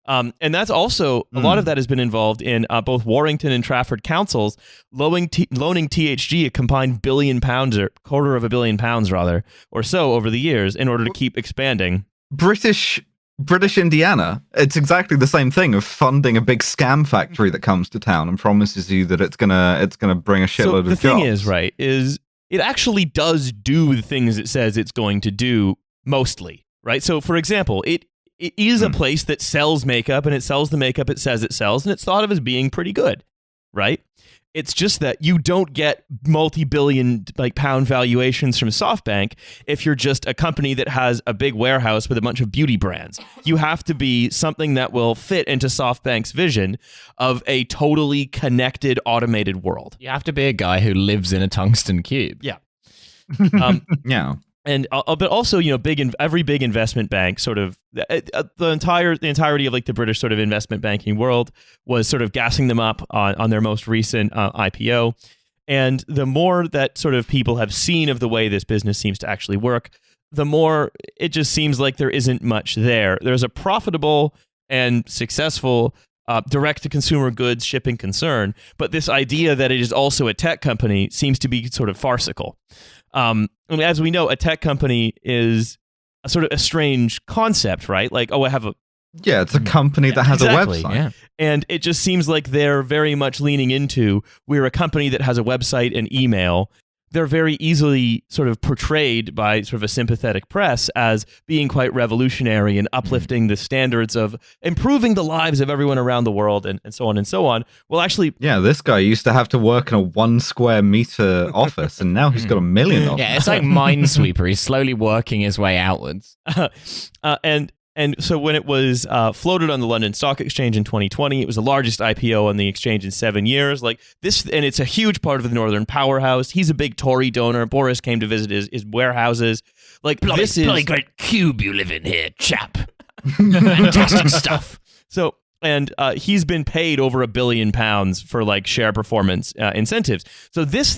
C: And that's also, a lot of that has been involved in both Warrington and Trafford councils loaning THG a combined £1 billion, or £250 million rather, or so over the years in order to keep expanding.
E: British Indiana, it's exactly the same thing of funding a big scam factory that comes to town and promises you that it's gonna bring a shitload of jobs.
C: So the thing is, right, is it actually does do the things it says it's going to do mostly, right? So, for example, it is a place that sells makeup, and it sells the makeup it says it sells, and it's thought of as being pretty good, right? It's just that you don't get multi-billion pound valuations from SoftBank if you're just a company that has a big warehouse with a bunch of beauty brands. You have to be something that will fit into SoftBank's vision of a totally connected, automated world.
D: You have to be a guy who lives in a tungsten cube.
C: Yeah.
E: Yeah.
C: And but also, every big investment bank, sort of the entirety of the British sort of investment banking world was sort of gassing them up on their most recent IPO. And the more that sort of people have seen of the way this business seems to actually work, the more it just seems like there isn't much there. There's a profitable and successful direct-to-consumer goods shipping concern, but this idea that it is also a tech company seems to be sort of farcical. And as we know, a tech company is a sort of a strange concept, right? Like, I have a...
E: Yeah, it's a company that has
C: exactly,
E: a website.
D: Yeah.
C: And it just seems like they're very much leaning into, we're a company that has a website and email. They're very easily sort of portrayed by sort of a sympathetic press as being quite revolutionary and uplifting the standards of improving the lives of everyone around the world, and so on and so on. Well, actually...
E: Yeah, this guy used to have to work in a 1 square meter office, and now he's got 1 million of them.
D: Yeah, it's like Minesweeper. He's slowly working his way outwards.
C: And so when it was floated on the London Stock Exchange in 2020, it was the largest IPO on the exchange in 7 years. Like this, and it's a huge part of the Northern powerhouse. He's a big Tory donor. Boris came to visit his warehouses. Like this is
D: bloody great cube you live in here, chap. Fantastic stuff.
C: So, and he's been paid over £1 billion for share performance incentives. So this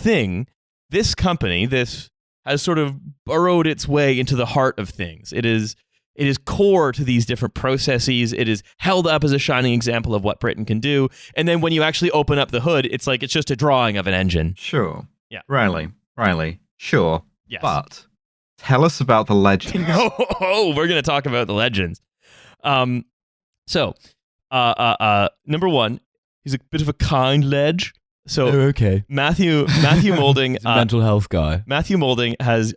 C: company, this has sort of burrowed its way into the heart of things. It is core to these different processes. It is held up as a shining example of what Britain can do. And then when you actually open up the hood, it's like it's just a drawing of an engine.
E: Sure.
C: Yeah.
E: Riley, sure.
C: Yes.
E: But tell us about the legends.
C: Oh, we're going to talk about the legends. So, number one, he's a bit of a kind ledge. So
D: okay.
C: Matthew Moulding,
D: He's a mental health guy.
C: Matthew Moulding has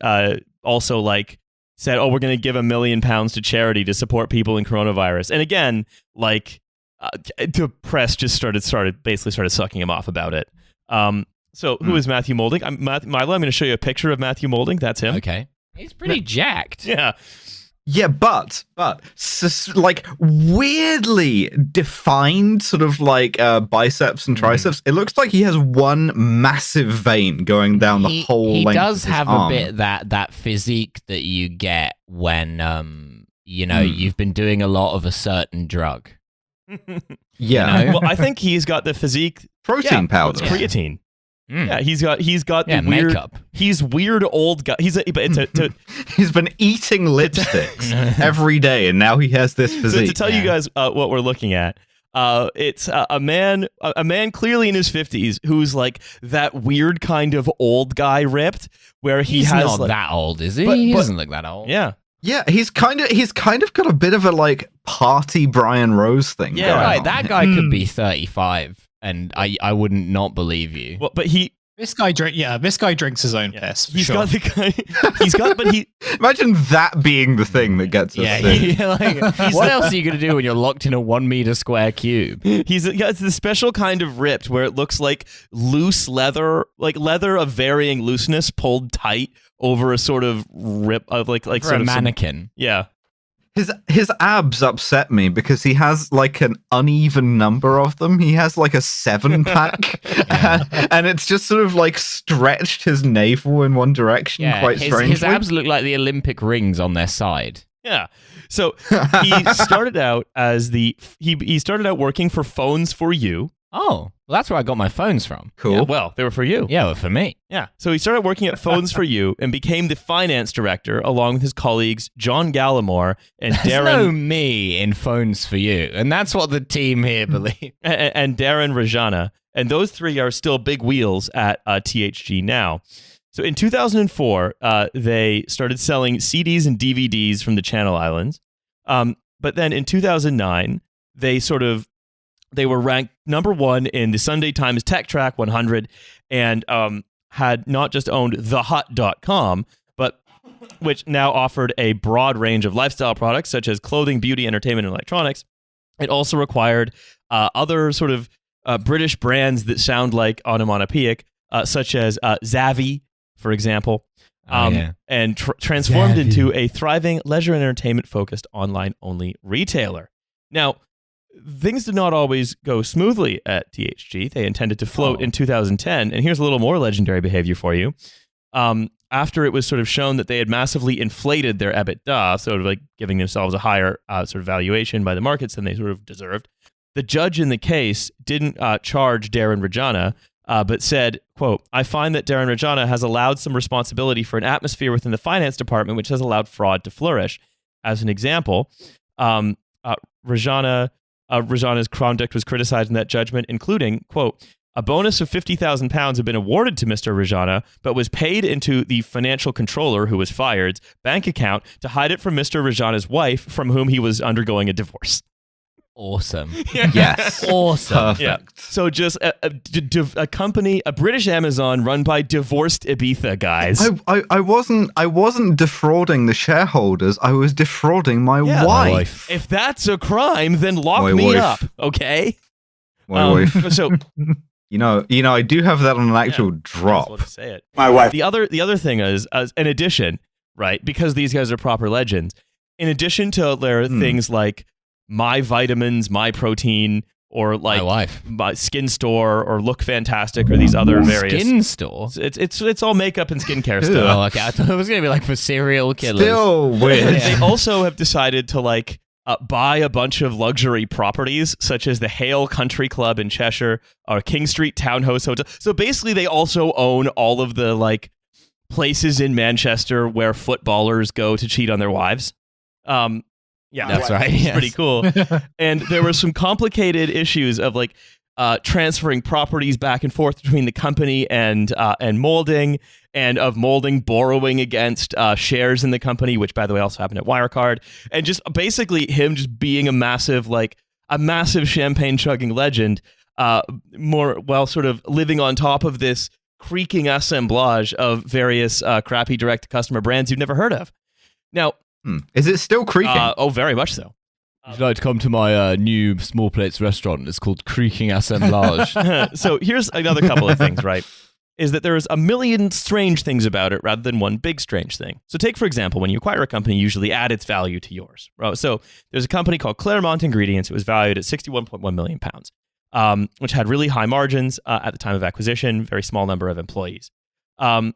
C: also like said, "Oh, we're going to give £1 million to charity to support people in coronavirus." And again, like the press just started sucking him off about it. So who is Matthew Moulding? Milo, I'm going to show you a picture of Matthew Moulding. That's him.
D: Okay. He's pretty jacked.
C: Yeah.
E: Yeah, but like weirdly defined sort of like biceps and triceps. It looks like he has one massive vein going down the whole
D: he
E: length
D: does
E: of his
D: have
E: arm.
D: a bit that physique that you get when you've been doing a lot of a certain drug.
E: Yeah.
D: You know?
C: Well, I think he's got the physique.
E: Protein powder.
C: It's creatine.
D: Mm.
C: Yeah, he's got the weird
D: makeup.
C: He's weird old guy. He's
E: He's been eating lipsticks every day, and now he has this
C: so
E: physique.
C: to tell you guys what we're looking at. It's a man clearly in his 50s who's like that weird kind of old guy ripped, where
D: He's
C: has
D: not
C: like,
D: that old, is he?
C: But-
D: He
C: but-
D: doesn't look that old.
C: yeah.
E: Yeah, he's kind of got a bit of a like party Brian Rose thing.
C: Yeah,
E: going
D: Right,
E: on.
D: that guy could be 35, and I wouldn't not believe you.
C: Well, but
F: This guy drinks his own piss. For
C: he's
F: sure.
C: got the guy. But he
E: Imagine that being the thing that gets us.
D: Yeah,
E: sick.
D: what else are you going to do when you're locked in a 1 meter square cube?
C: it's the special kind of ripped where it looks like loose leather, like leather of varying looseness pulled tight over a sort of rip of like
D: For
C: sort
D: a
C: of some-
D: mannequin.
C: yeah.
E: His abs upset me because he has like an uneven number of them. He has like a 7-pack, and it's just sort of like stretched his navel in one direction
D: Yeah,
E: quite strangely.
D: his abs look like the Olympic rings on their side.
C: Yeah. So he started out as he started out working for Phones for You.
D: Oh, well, that's where I got my phones from.
E: Cool.
C: Yeah, well, they were for you.
D: Yeah, well, for me.
C: Yeah. So he started working at Phones for You and became the finance director along with his colleagues John Gallimore and
D: There's no
C: Darren
D: me in phones for you, and that's what the team here believe.
C: and Darren Rajana. And those three are still big wheels at THG now. So in 2004, they started selling CDs and DVDs from the Channel Islands. But then in 2009, they were ranked number 1 in the Sunday Times Tech Track 100 and had not just owned thehut.com, but which now offered a broad range of lifestyle products such as clothing, beauty, entertainment, and electronics. It also required other sort of British brands that sound like onomatopoeic, such as Zavvi, for example, and transformed
D: Zavvi.
C: into a thriving leisure and entertainment-focused online-only retailer. Now, things did not always go smoothly at THG. They intended to float in 2010, and here's a little more legendary behavior for you. After it was sort of shown that they had massively inflated their EBITDA, sort of like giving themselves a higher sort of valuation by the markets than they sort of deserved, the judge in the case didn't charge Darren Rajana, but said, quote, "I find that Darren Rajana has allowed some responsibility for an atmosphere within the finance department which has allowed fraud to flourish. As an example, Rajana's conduct was criticized in that judgment, including, quote, a bonus of £50,000 had been awarded to Mr. Rajana, but was paid into the financial controller, who was fired, bank account to hide it from Mr. Rajana's wife, from whom he was undergoing a divorce."
D: Awesome.
E: Yes.
D: Awesome.
E: Perfect.
C: Yeah. So just a company, a British Amazon run by divorced Ibiza guys.
E: I wasn't defrauding the shareholders. I was defrauding my
C: Yeah.
E: wife.
C: If that's a crime, then lock
E: My
C: me
E: wife.
C: up, okay?
E: My wife.
C: So
E: You know, I do have that on an actual
C: might as
E: drop.
C: well just say it.
G: My wife.
C: The other thing is, in addition, right, because these guys are proper legends, in addition to their things like My Vitamins, My Protein, or like
D: My wife.
C: My Skin Store or Look Fantastic or these other various
D: Skin store?
C: it's all makeup and skincare
D: Oh,
C: stuff.
D: okay. I thought it was going to be like for serial killers.
E: Still weird.
C: They also have decided to like buy a bunch of luxury properties, such as the Hale Country Club in Cheshire or King Street Townhouse Hotel. So basically, they also own all of the like places in Manchester where footballers go to cheat on their wives. Yeah,
D: That's right.
C: It's
D: Yes.
C: pretty cool. And there were some complicated issues of like transferring properties back and forth between the company and Molding, and of Molding borrowing against shares in the company, which by the way also happened at Wirecard, and just basically him just being a massive champagne chugging legend, sort of living on top of this creaking assemblage of various crappy direct to customer brands you've never heard of. Now,
E: Is it still creaking?
C: very much so.
D: Would you like to come to my new small plates restaurant? It's called Creaking Assemblage.
C: So here's another couple of things, right? Is that there's a million strange things about it rather than one big strange thing. So take, for example, when you acquire a company, you usually add its value to yours. So there's a company called Claremont Ingredients. It was valued at £61.1 million, which had really high margins at the time of acquisition, very small number of employees. And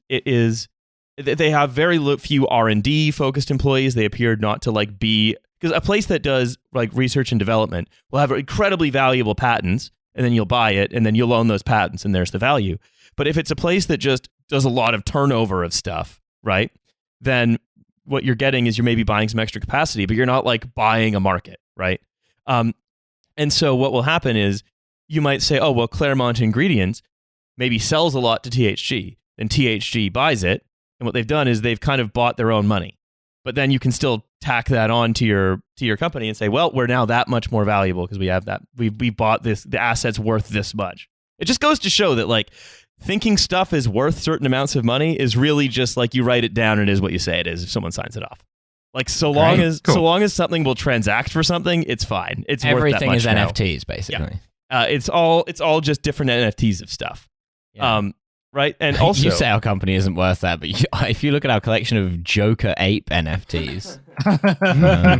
C: they have very few R&D focused employees. They appeared not to be, because a place that does like research and development will have incredibly valuable patents, and then you'll buy it, and then you'll own those patents, and there's the value. But if it's a place that just does a lot of turnover of stuff, right, then what you're getting is you're maybe buying some extra capacity, but you're not like buying a market, right? And so what will happen is you might say, oh, well, Claremont Ingredients maybe sells a lot to THG, and THG buys it, and what they've done is they've kind of bought their own money. But then you can still tack that on to your company and say, well, we're now that much more valuable because we have that. We bought this, the asset's worth this much. It just goes to show that like thinking stuff is worth certain amounts of money is really just like you write it down and it is what you say it is if someone signs it off. Like so long as something will transact for something, it's fine. It's
D: Everything
C: worth that much
D: is NFTs basically.
C: Yeah. It's all just different NFTs of stuff.
D: Yeah.
C: Right, and also
D: you say our company isn't worth that, but if you look at our collection of Joker Ape NFTs,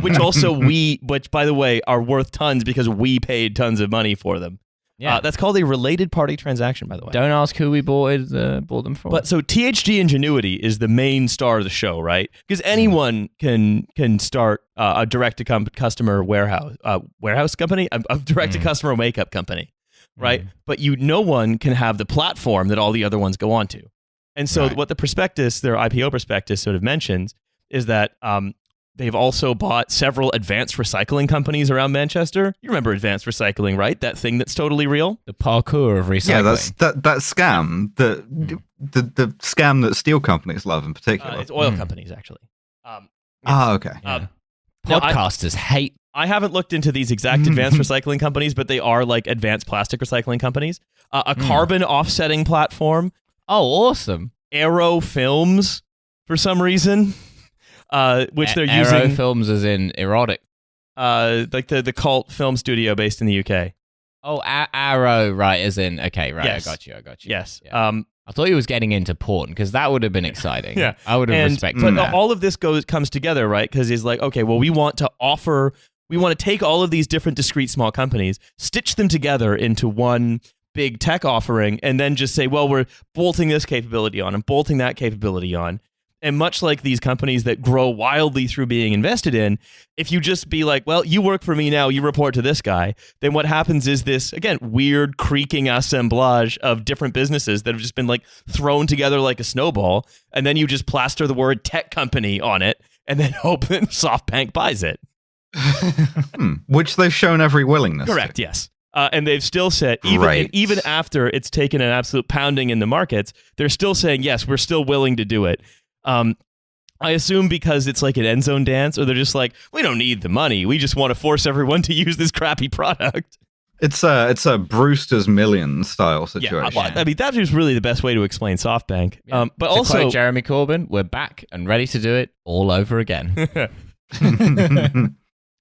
C: which by the way are worth tons because we paid tons of money for them.
D: yeah,
C: That's called a related party transaction, by the way.
D: don't ask who we bought them for.
C: But so THG Ingenuity is the main star of the show, right? Because anyone can start a direct to customer warehouse company, a direct to customer makeup company. Right. But no one can have the platform that all the other ones go onto. And so what the prospectus, their IPO prospectus sort of mentions is that they've also bought several advanced recycling companies around Manchester. You remember advanced recycling, right? That thing that's totally real.
D: The parkour of recycling.
E: Yeah, that's that scam, the scam that steel companies love in particular.
C: It's oil companies, actually.
E: Okay.
D: Yeah.
C: Now,
D: Podcasters hate.
C: I haven't looked into these exact advanced recycling companies, but they are like advanced plastic recycling companies. A carbon offsetting platform.
D: Oh, awesome.
C: Aero Films, for some reason, which they're
D: Aero
C: using.
D: Films as in erotic.
C: Like the cult film studio based in the UK.
D: Oh, Arrow, right, as in, okay, right,
C: Yes.
D: I got you.
C: Yes.
D: Yeah. I thought he was getting into porn, because that would have been exciting.
C: Yeah.
D: I would have respected
C: But
D: that.
C: all of this comes together, right? Because he's like, okay, well, we want to take all of these different discrete small companies, stitch them together into one big tech offering, and then just say, well, we're bolting this capability on and bolting that capability on. And much like these companies that grow wildly through being invested in, if you just be like, well, you work for me now, you report to this guy, then what happens is this, again, weird creaking assemblage of different businesses that have just been like thrown together like a snowball. And then you just plaster the word tech company on it and then hope that SoftBank buys it.
E: Which they've shown every willingness to.
C: Correct, yes. And they've still said,
E: Great.
C: even after it's taken an absolute pounding in the markets, they're still saying, yes, we're still willing to do it. I assume because it's like an end zone dance, or they're just like, we don't need the money. We just want to force everyone to use this crappy product.
E: It's a Brewster's Millions style situation.
C: Yeah, I mean, that's just really the best way to explain SoftBank.
D: Yeah.
C: But
D: To
C: also,
D: quote Jeremy Corbyn, we're back and ready to do it all over again.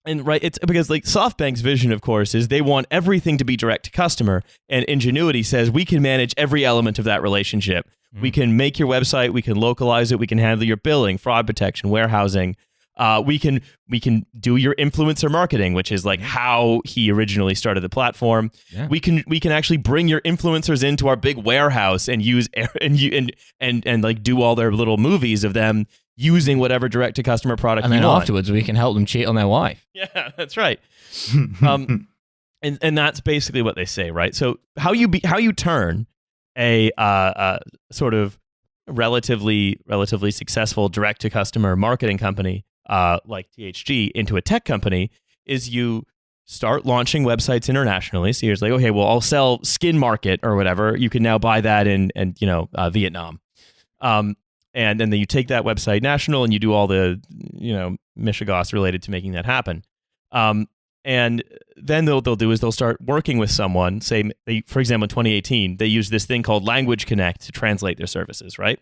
C: and right, it's because like SoftBank's vision, of course, is they want everything to be direct to customer, and Ingenuity says we can manage every element of that relationship. We can make your website, we can localize it, we can handle your billing, fraud protection, warehousing. We can do your influencer marketing, which is like how he originally started the platform.
D: Yeah.
C: We can actually bring your influencers into our big warehouse and use and like do all their little movies of them using whatever direct to customer product
D: And
C: you
D: then
C: want.
D: afterwards, we can help them cheat on their wife.
C: Yeah, that's right. And that's basically what they say, right? So how you turn a sort of relatively successful direct to customer marketing company like THG into a tech company is you start launching websites internationally. So you're just like, okay, well, I'll sell Skin Market or whatever. You can now buy that in Vietnam. And then you take that website national and you do all the, mishigas related to making that happen. And then they'll do is they'll start working with someone. Say, for example, in 2018, they used this thing called Language Connect to translate their services, right?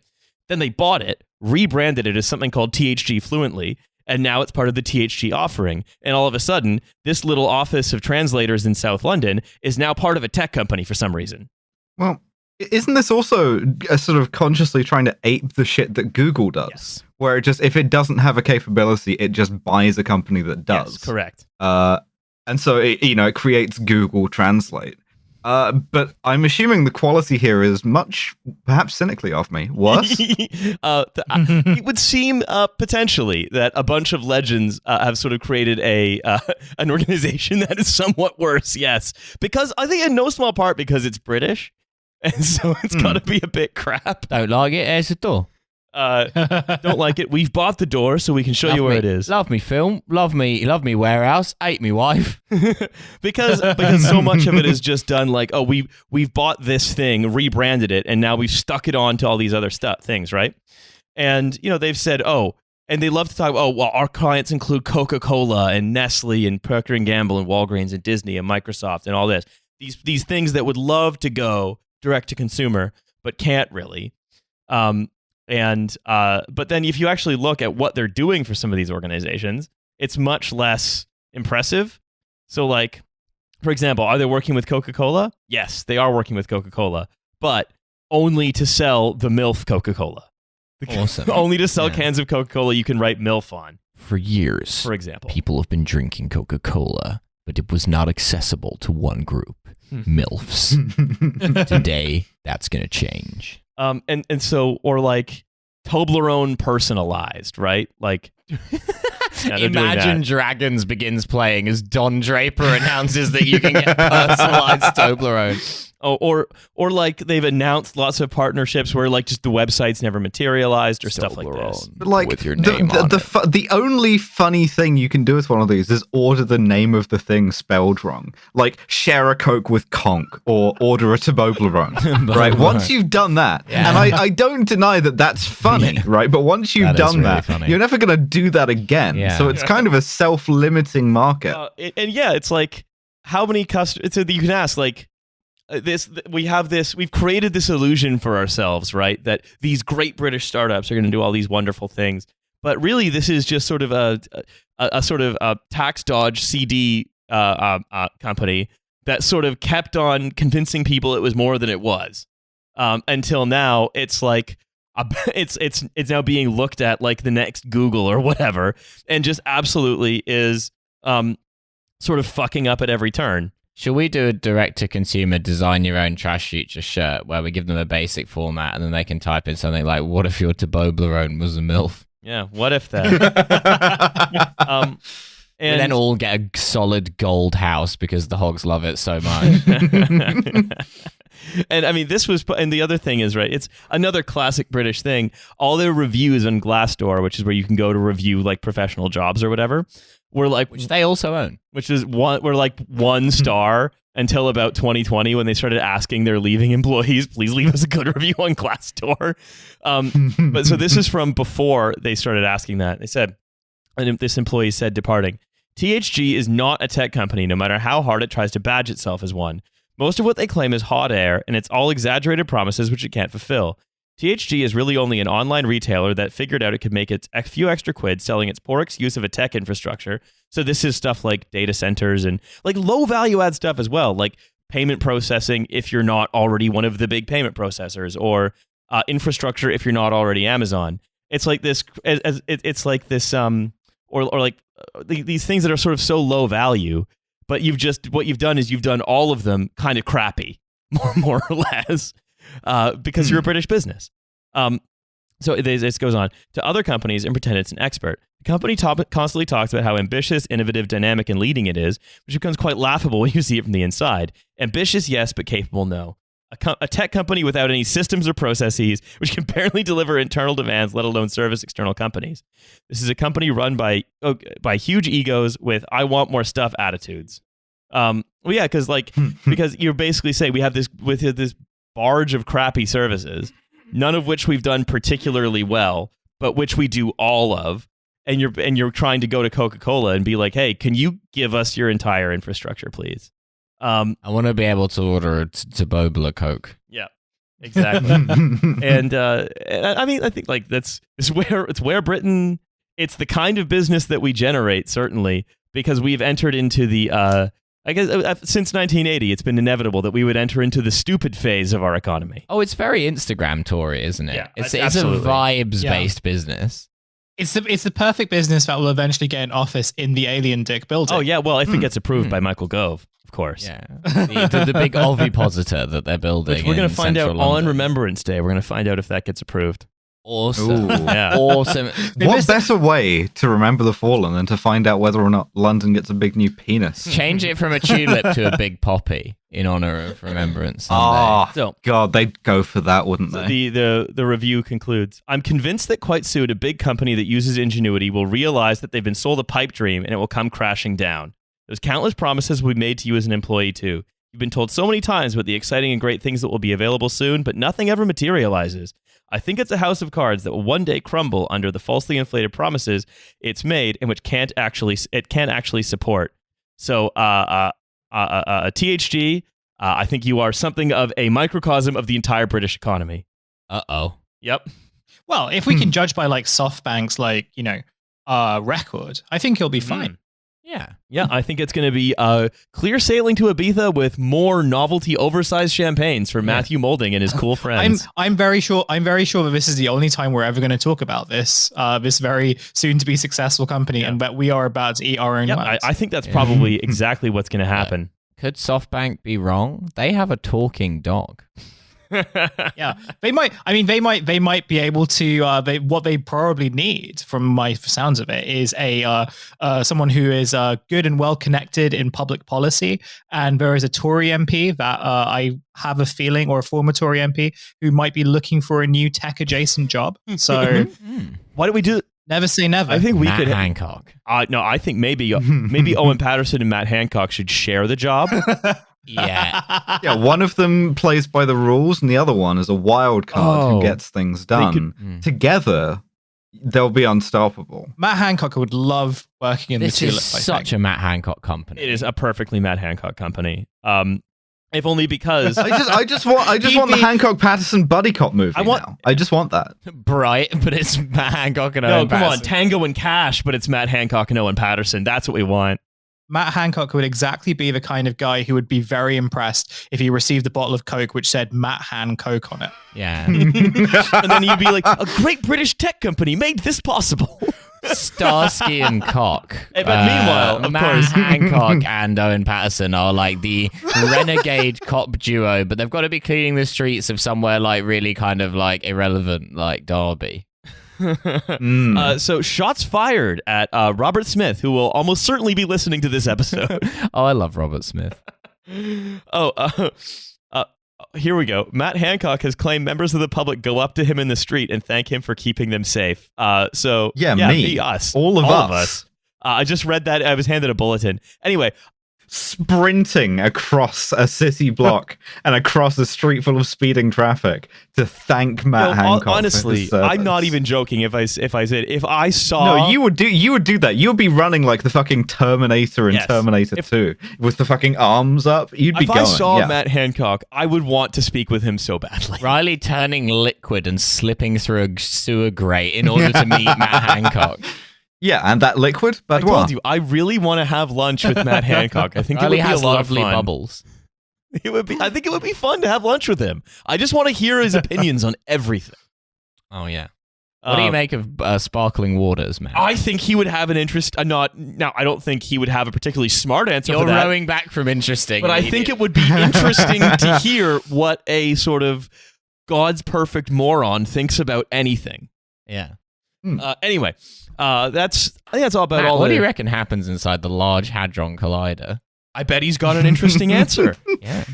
C: Then they bought it, rebranded it as something called THG Fluently, and now it's part of the THG offering. And all of a sudden, this little office of translators in South London is now part of a tech company for some reason.
E: Well, isn't this also a sort of consciously trying to ape the shit that Google does?
C: Yes.
E: Where it just, if it doesn't have a capability, it just buys a company that does.
C: Yes, correct.
E: And so it creates Google Translate. But I'm assuming the quality here is much, perhaps cynically of me, worse.
C: It would seem potentially that a bunch of legends have sort of created an organization that is somewhat worse. Yes, because I think in no small part because it's British, and so it's got to be a bit crap.
D: Don't like it. There's the door.
C: Don't like it. We've bought the door so we can show you where it is.
D: Love me film. Love me warehouse. Hate me wife.
C: because so much of it is just done like, oh, we've bought this thing, rebranded it, and now we've stuck it on to all these other things, right? And they've said, and they love to talk. Oh, well, our clients include Coca-Cola and Nestle and Procter and Gamble and Walgreens and Disney and Microsoft and all this. These things that would love to go direct to consumer but can't really. But then if you actually look at what they're doing for some of these organizations, it's much less impressive. So like, for example, are they working with Coca-Cola? Yes, they are working with Coca-Cola, but only to sell the MILF Coca-Cola.
D: Awesome.
C: Only to sell cans of Coca-Cola you can write MILF on.
D: For years,
C: for example,
D: people have been drinking Coca-Cola, but it was not accessible to one group, MILFs. Today, that's going to change.
C: And so, or like Toblerone personalized, right? Like,
D: Imagine Dragons begins playing as Don Draper announces that you can get personalized Toblerone.
C: Or like they've announced lots of partnerships where like just the websites never materialized or stuff like this.
E: But like
D: with your name on it.
E: The only funny thing you can do with one of these is order the name of the thing spelled wrong. Like share a Coke with Conk or order a Toblerone. Right? Once you've done that, and I don't deny that that's funny, right? But once you've done that,
D: funny.
E: you're never going to do that again.
D: Yeah.
E: So it's kind of a self-limiting market.
C: It's like how many customers? So you can ask like. We've created this illusion for ourselves, right? That these great British startups are going to do all these wonderful things, but really, this is just sort of a sort of a tax dodge CD company that sort of kept on convincing people it was more than it was, until now. It's like it's now being looked at like the next Google or whatever, and just absolutely is sort of fucking up at every turn.
D: Should we do a direct-to-consumer design your own Trashfuture shirt where we give them a basic format and then they can type in something like, what if your Toblerone was a MILF?
C: Yeah, what if that?
D: And then all get a solid gold house because the hogs love it so much.
C: And I mean, and the other thing is, right, it's another classic British thing. All their reviews on Glassdoor, which is where you can go to review like professional jobs or whatever, were like,
D: which they also own.
C: We're like 1 star until about 2020 when they started asking their leaving employees, please leave us a good review on Glassdoor. But so this is from before they started asking that. They said, and this employee said, departing, THG is not a tech company, no matter how hard it tries to badge itself as one. Most of what they claim is hot air, and it's all exaggerated promises which it can't fulfill. THG is really only an online retailer that figured out it could make its a few extra quid selling its poor excuse of a tech infrastructure. So this is stuff like data centers and like low value add stuff as well, like payment processing if you're not already one of the big payment processors, or infrastructure if you're not already Amazon. It's like this, it's like this, or like these things that are sort of so low value, but what you've done is you've done all of them kind of crappy, more or less. Because you're a British business. So this goes on to other companies and pretend it's an expert. The company constantly talks about how ambitious, innovative, dynamic, and leading it is, which becomes quite laughable when you see it from the inside. Ambitious, yes, but capable, no. a tech company without any systems or processes, which can barely deliver internal demands, let alone service external companies. This is a company run by huge egos with "I want more stuff" attitudes. Well, yeah, because you're basically saying we have this barge of crappy services, none of which we've done particularly well, but which we do all of. And you're trying to go to Coca-Cola and be like, hey, can you give us your entire infrastructure, please?
D: I want to be able to order to Bobla Coke.
C: Yeah, exactly. and I mean, I think like it's where Britain. It's the kind of business that we generate, certainly, because we've entered into the. I guess since 1980, it's been inevitable that we would enter into the stupid phase of our economy.
D: Oh, it's very Instagram Tory, isn't it?
C: Yeah,
D: it's a
C: absolutely.
D: vibes-based business.
F: It's the perfect business that will eventually get an office in the Alien Dick building.
C: Oh yeah, well if it gets approved by Michael Gove, of course.
D: Yeah, the big ovipositor that they're building.
C: Which we're going to find out
D: Central London.
C: on Remembrance Day. We're going to find out if that gets approved.
D: Awesome.
E: Ooh.
C: Yeah.
D: Awesome.
E: What better way to remember the fallen than to find out whether or not London gets a big new penis?
D: Change it from a tulip to a big poppy in honor of Remembrance Sunday.
E: Oh,
C: So
E: God, they'd go for that, wouldn't they?
C: the review concludes, I'm convinced that quite soon a big company that uses ingenuity will realize that they've been sold a pipe dream and it will come crashing down. There's countless promises we made to you as an employee too. You've been told so many times about the exciting and great things that will be available soon, but nothing ever materializes. I think it's a house of cards that will one day crumble under the falsely inflated promises it's made and which can't actually support. So, THG, I think you are something of a microcosm of the entire British economy.
D: Uh-oh.
C: Yep.
F: Well, if we can judge by like SoftBank's record, I think he'll be fine.
D: Yeah.
C: Yeah, I think it's going to be clear sailing to Ibiza with more novelty oversized champagnes for Matthew Moulding and his cool friends.
F: I'm very sure that this is the only time we're ever going to talk about this very soon to be successful company, and that we are about to eat our own.
C: Yep, I think that's probably exactly what's going to happen.
D: Could SoftBank be wrong? They have a talking dog.
F: Yeah, they might. I mean, they might be able to. What they probably need, from my sounds of it, is someone who is good and well connected in public policy. And there is a Tory MP that I have a feeling, or a former Tory MP, who might be looking for a new tech adjacent job. So
C: Why don't we do?
F: never say never.
C: I think we
D: Matt
C: could.
D: Hancock.
C: No, I think maybe Owen Patterson and Matt Hancock should share the job.
D: Yeah.
E: Yeah, one of them plays by the rules, and the other one is a wild card who gets things done. Together, they'll be unstoppable.
F: Matt Hancock would love working in
D: This
F: the Tulip.
D: is such a Matt Hancock company.
C: It is a perfectly Matt Hancock company. If only because
E: I just want the Hancock Patterson buddy cop movie. I just want that.
D: bright, but it's Matt Hancock and
C: no,
D: Owen
C: come on,
D: Patterson.
C: Tango and Cash, but it's Matt Hancock and Owen Patterson. That's what we want.
F: Matt Hancock would exactly be the kind of guy who would be very impressed if he received a bottle of Coke which said Matt Hancock on it.
D: Yeah.
C: And then you'd be like, a great British tech company made this possible.
D: Starsky and Cock.
C: But meanwhile, of
D: Matt
C: course.
D: Hancock and Owen Patterson are like the renegade cop duo, but they've got to be cleaning the streets of somewhere like really kind of like irrelevant, like Derby.
C: So shots fired at Robert Smith, who will almost certainly be listening to this episode.
D: Oh, I love Robert Smith.
C: Here we go. Matt Hancock has claimed members of the public go up to him in the street and thank him for keeping them safe. Me,
E: us,
C: all
E: of
C: of
E: us.
C: I just read that. I was handed a bulletin. Anyway,
E: sprinting across a city block and across a street full of speeding traffic to thank Matt Hancock.
C: Honestly, I'm not even joking. If I saw,
E: no, you would do that. You would be running like the fucking Terminator in Terminator 2 with the fucking arms up. You'd be going.
C: If I saw Matt Hancock, I would want to speak with him so badly.
D: Riley turning liquid and slipping through a sewer grate in order to meet Matt Hancock.
E: Yeah, and that liquid,
C: I told you, I really want to have lunch with Matt Hancock. I think
D: Riley
C: it would be
D: has
C: a lot
D: lovely
C: of fun.
D: bubbles.
C: I think it would be fun to have lunch with him. I just want to hear his opinions on everything.
D: Oh yeah. What do you make of sparkling waters, man?
C: I think he would have an interest. I don't think he would have a particularly smart answer for that.
D: You're rowing back from interesting.
C: But I think it would be interesting to hear what a sort of God's perfect moron thinks about anything.
D: Yeah.
C: Anyway, I think that's all about
D: Matt,
C: all.
D: What do you reckon happens inside the Large Hadron Collider?
C: I bet he's got an interesting answer.
D: Yeah.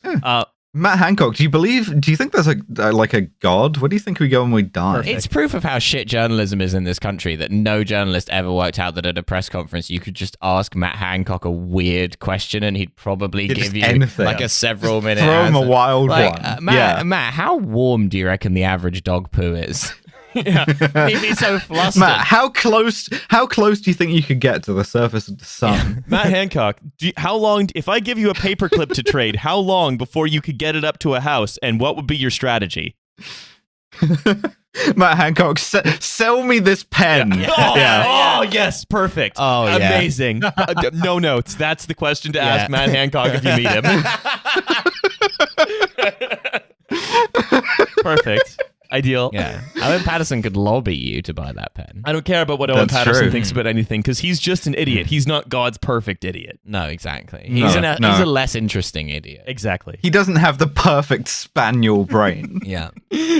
C: Yeah.
E: Matt Hancock, do you think there's a god? Where do you think we go when we die?
D: It's proof of how shit journalism is in this country that no journalist ever worked out that at a press conference you could just ask Matt Hancock a weird question and he'd probably give you
E: anything.
D: like a several minute
E: Throw him a
D: answer.
E: wild
D: like,
E: one.
D: Matt, how warm do you reckon the average dog poo is? Yeah, he'd be so flustered.
E: Matt, how close do you think you could get to the surface of the sun?
C: Matt Hancock, how long, if I give you a paperclip to trade, how long before you could get it up to a house, and what would be your strategy?
E: Matt Hancock, sell me this pen.
C: Oh, yes, perfect.
D: Oh, yeah.
C: Amazing. No notes. That's the question to ask Matt Hancock if you meet him. Perfect. Ideal.
D: Yeah. Owen Patterson could lobby you to buy that pen.
C: I don't care about what Owen
E: That's
C: Patterson
E: true.
C: thinks about anything, because he's just an idiot. He's not God's perfect idiot.
D: No, exactly.
E: No,
D: He's
E: no.
D: a less interesting idiot.
C: Exactly.
E: He doesn't have the perfect spaniel brain.
D: Yeah.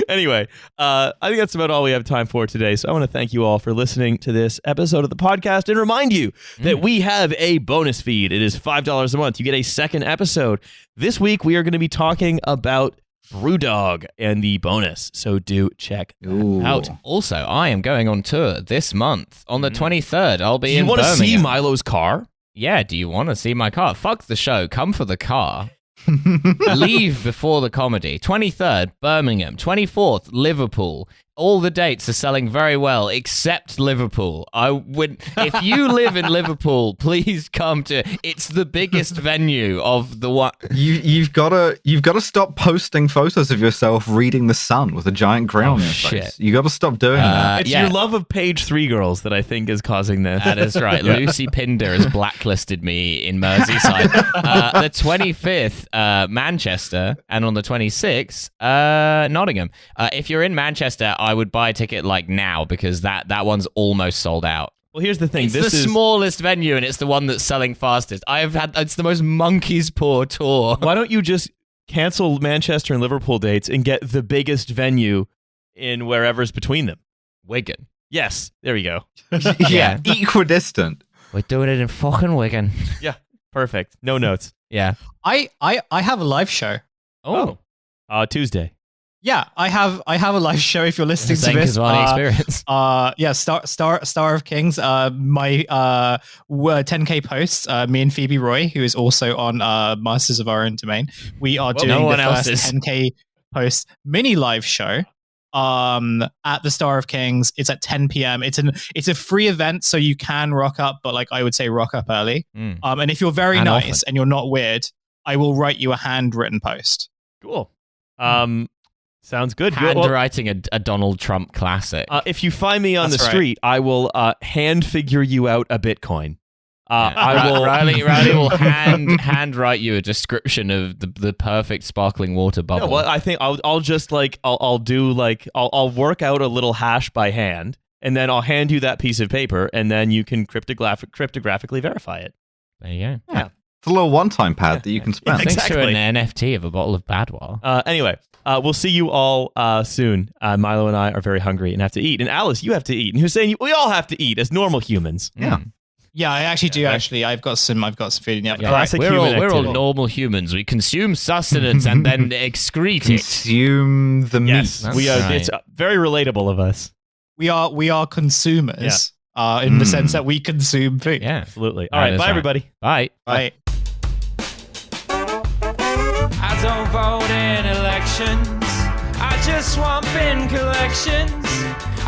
C: Anyway, I think that's about all we have time for today. So I want to thank you all for listening to this episode of the podcast and remind you that we have a bonus feed. It is $5 a month. You get a second episode. This week, we are going to be talking about Brewdog and the bonus. So do check that out.
D: Also, I am going on tour this month. On the 23rd, I'll be in
C: Do you want to see
D: Birmingham.
C: Milo's car?
D: Yeah, do you want to see my car? Fuck the show. Come for the car. Leave before the comedy. 23rd, Birmingham. 24th, Liverpool. All the dates are selling very well, except Liverpool. If you live in Liverpool, please come to. It's the biggest venue of the one.
E: You've got to stop posting photos of yourself reading The Sun with a giant grin on your
D: shit.
E: face. You got to stop doing that.
C: It's your love of page 3 girls that I think is causing this.
D: That is right. Lucy Pinder has blacklisted me in Merseyside. The 25th, Manchester, and on the 26th, Nottingham. If you're in Manchester, I would buy a ticket like now because that one's almost sold out.
C: Well, here's the thing.
D: It's
C: This
D: the
C: is
D: smallest venue and it's the one that's selling fastest. It's the most monkey's paw tour.
C: Why don't you just cancel Manchester and Liverpool dates and get the biggest venue in wherever's between them?
D: Wigan.
C: Yes, there you go.
E: Yeah, equidistant.
D: We're doing it in fucking Wigan.
C: Yeah, perfect. No notes.
D: Yeah.
F: I have a live show.
D: Oh.
C: Tuesday.
F: Yeah, I have a live show if you're listening to this.
D: Experience.
F: Yeah, Star of Kings. My 10K posts. Me and Phoebe Roy, who is also on Masters of Our Own Domain. We are doing
D: no
F: the
D: one
F: first
D: else is.
F: 10K post mini live show. At the Star of Kings. It's at 10 p.m. It's a free event, so you can rock up, but like I would say, rock up early. And if you're very
D: And
F: nice
D: often.
F: and you're not weird, I will write you a handwritten post.
C: Cool. Sounds good.
D: Handwriting a Donald Trump classic.
C: If you find me on
F: That's
C: the
F: right.
C: street, I will hand figure you out a Bitcoin. I will.
D: Riley will handwrite you a description of the perfect sparkling water bubble.
C: No, well, I think I'll just like I'll do like I'll work out a little hash by hand, and then I'll hand you that piece of paper, and then you can cryptographically verify it.
D: There you go.
C: Yeah.
E: It's a little one-time pad that you can spend.
D: Thanks to
C: Exactly.
D: an NFT of a bottle of Badwar.
C: Anyway, we'll see you all soon. Milo and I are very hungry and have to eat. And Alice, you have to eat. And Hussein, we all have to eat as normal humans.
E: Yeah.
F: Yeah, I actually do. Actually, I've got some food in the oven.
D: Yeah,
C: Classic
D: we're
C: human
D: all
C: activity.
D: normal humans. We consume sustenance and then excrete it.
E: Consume the meat.
C: Yes,
D: That's
C: we are.
D: right.
C: It's very relatable of us.
F: We are consumers in the sense that we consume food.
D: Yeah,
C: Absolutely. All
D: That
C: right.
D: is
C: Bye,
D: right.
C: everybody.
D: Bye.
F: Right.
B: I don't vote in elections. I just want bin collections.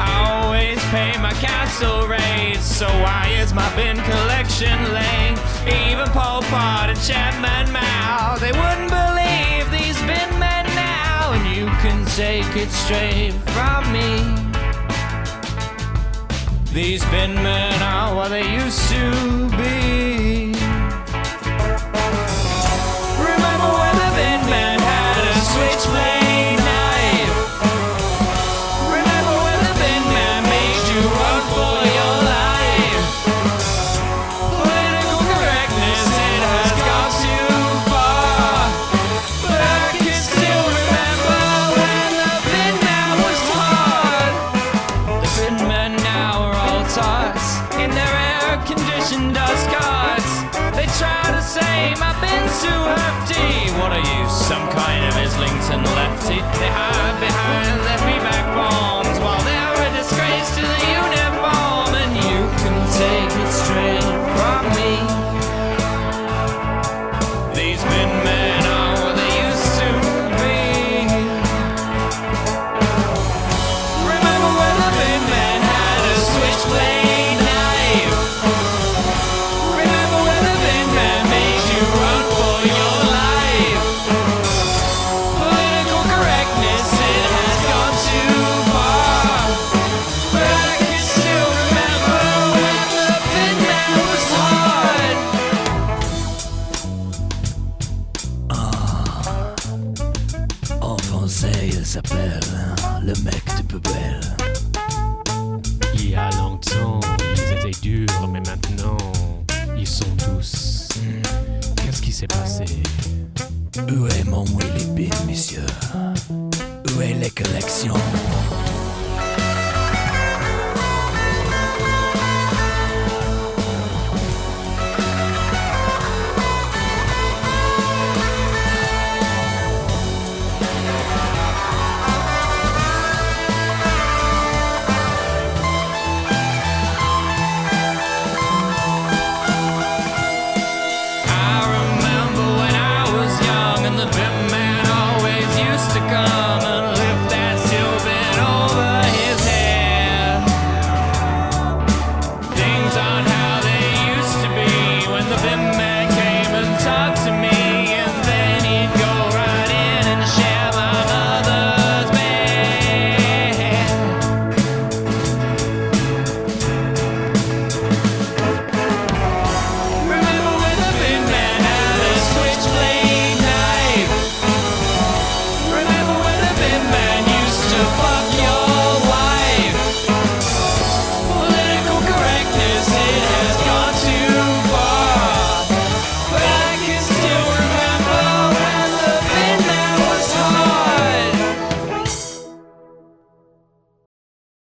B: I always pay my council rates, so why is my bin collection late? Even Pol Pot and Chairman Mao, they wouldn't believe these bin men now, and you can take it straight from me. These bin men are what they used to be. Remember when the bin man had a switchblade knife? Remember when the bin man made you run for your life? Political correctness, it has gone too far. But I can still remember when the bin man was hard. The bin men now are all tots in their air-conditioned dust cars. some kind of Islington lefty. They hide behind their feedback forms while they're a disgrace to the uniform, and you can take it straight from me. These bin men are what they used to be. Remember when the bin men had a switchblade knife? Remember when the bin men made you run for your life? Political correctness, it has gone too far, but I can still remember when the bin man was hard. En français, il s'appelle le mec de poubelle.
A: Il y a longtemps, ils étaient durs, mais maintenant, ils sont tous. Qu'est-ce qui s'est passé?
B: Où est mon Willy Bean, monsieur? Où est les collections?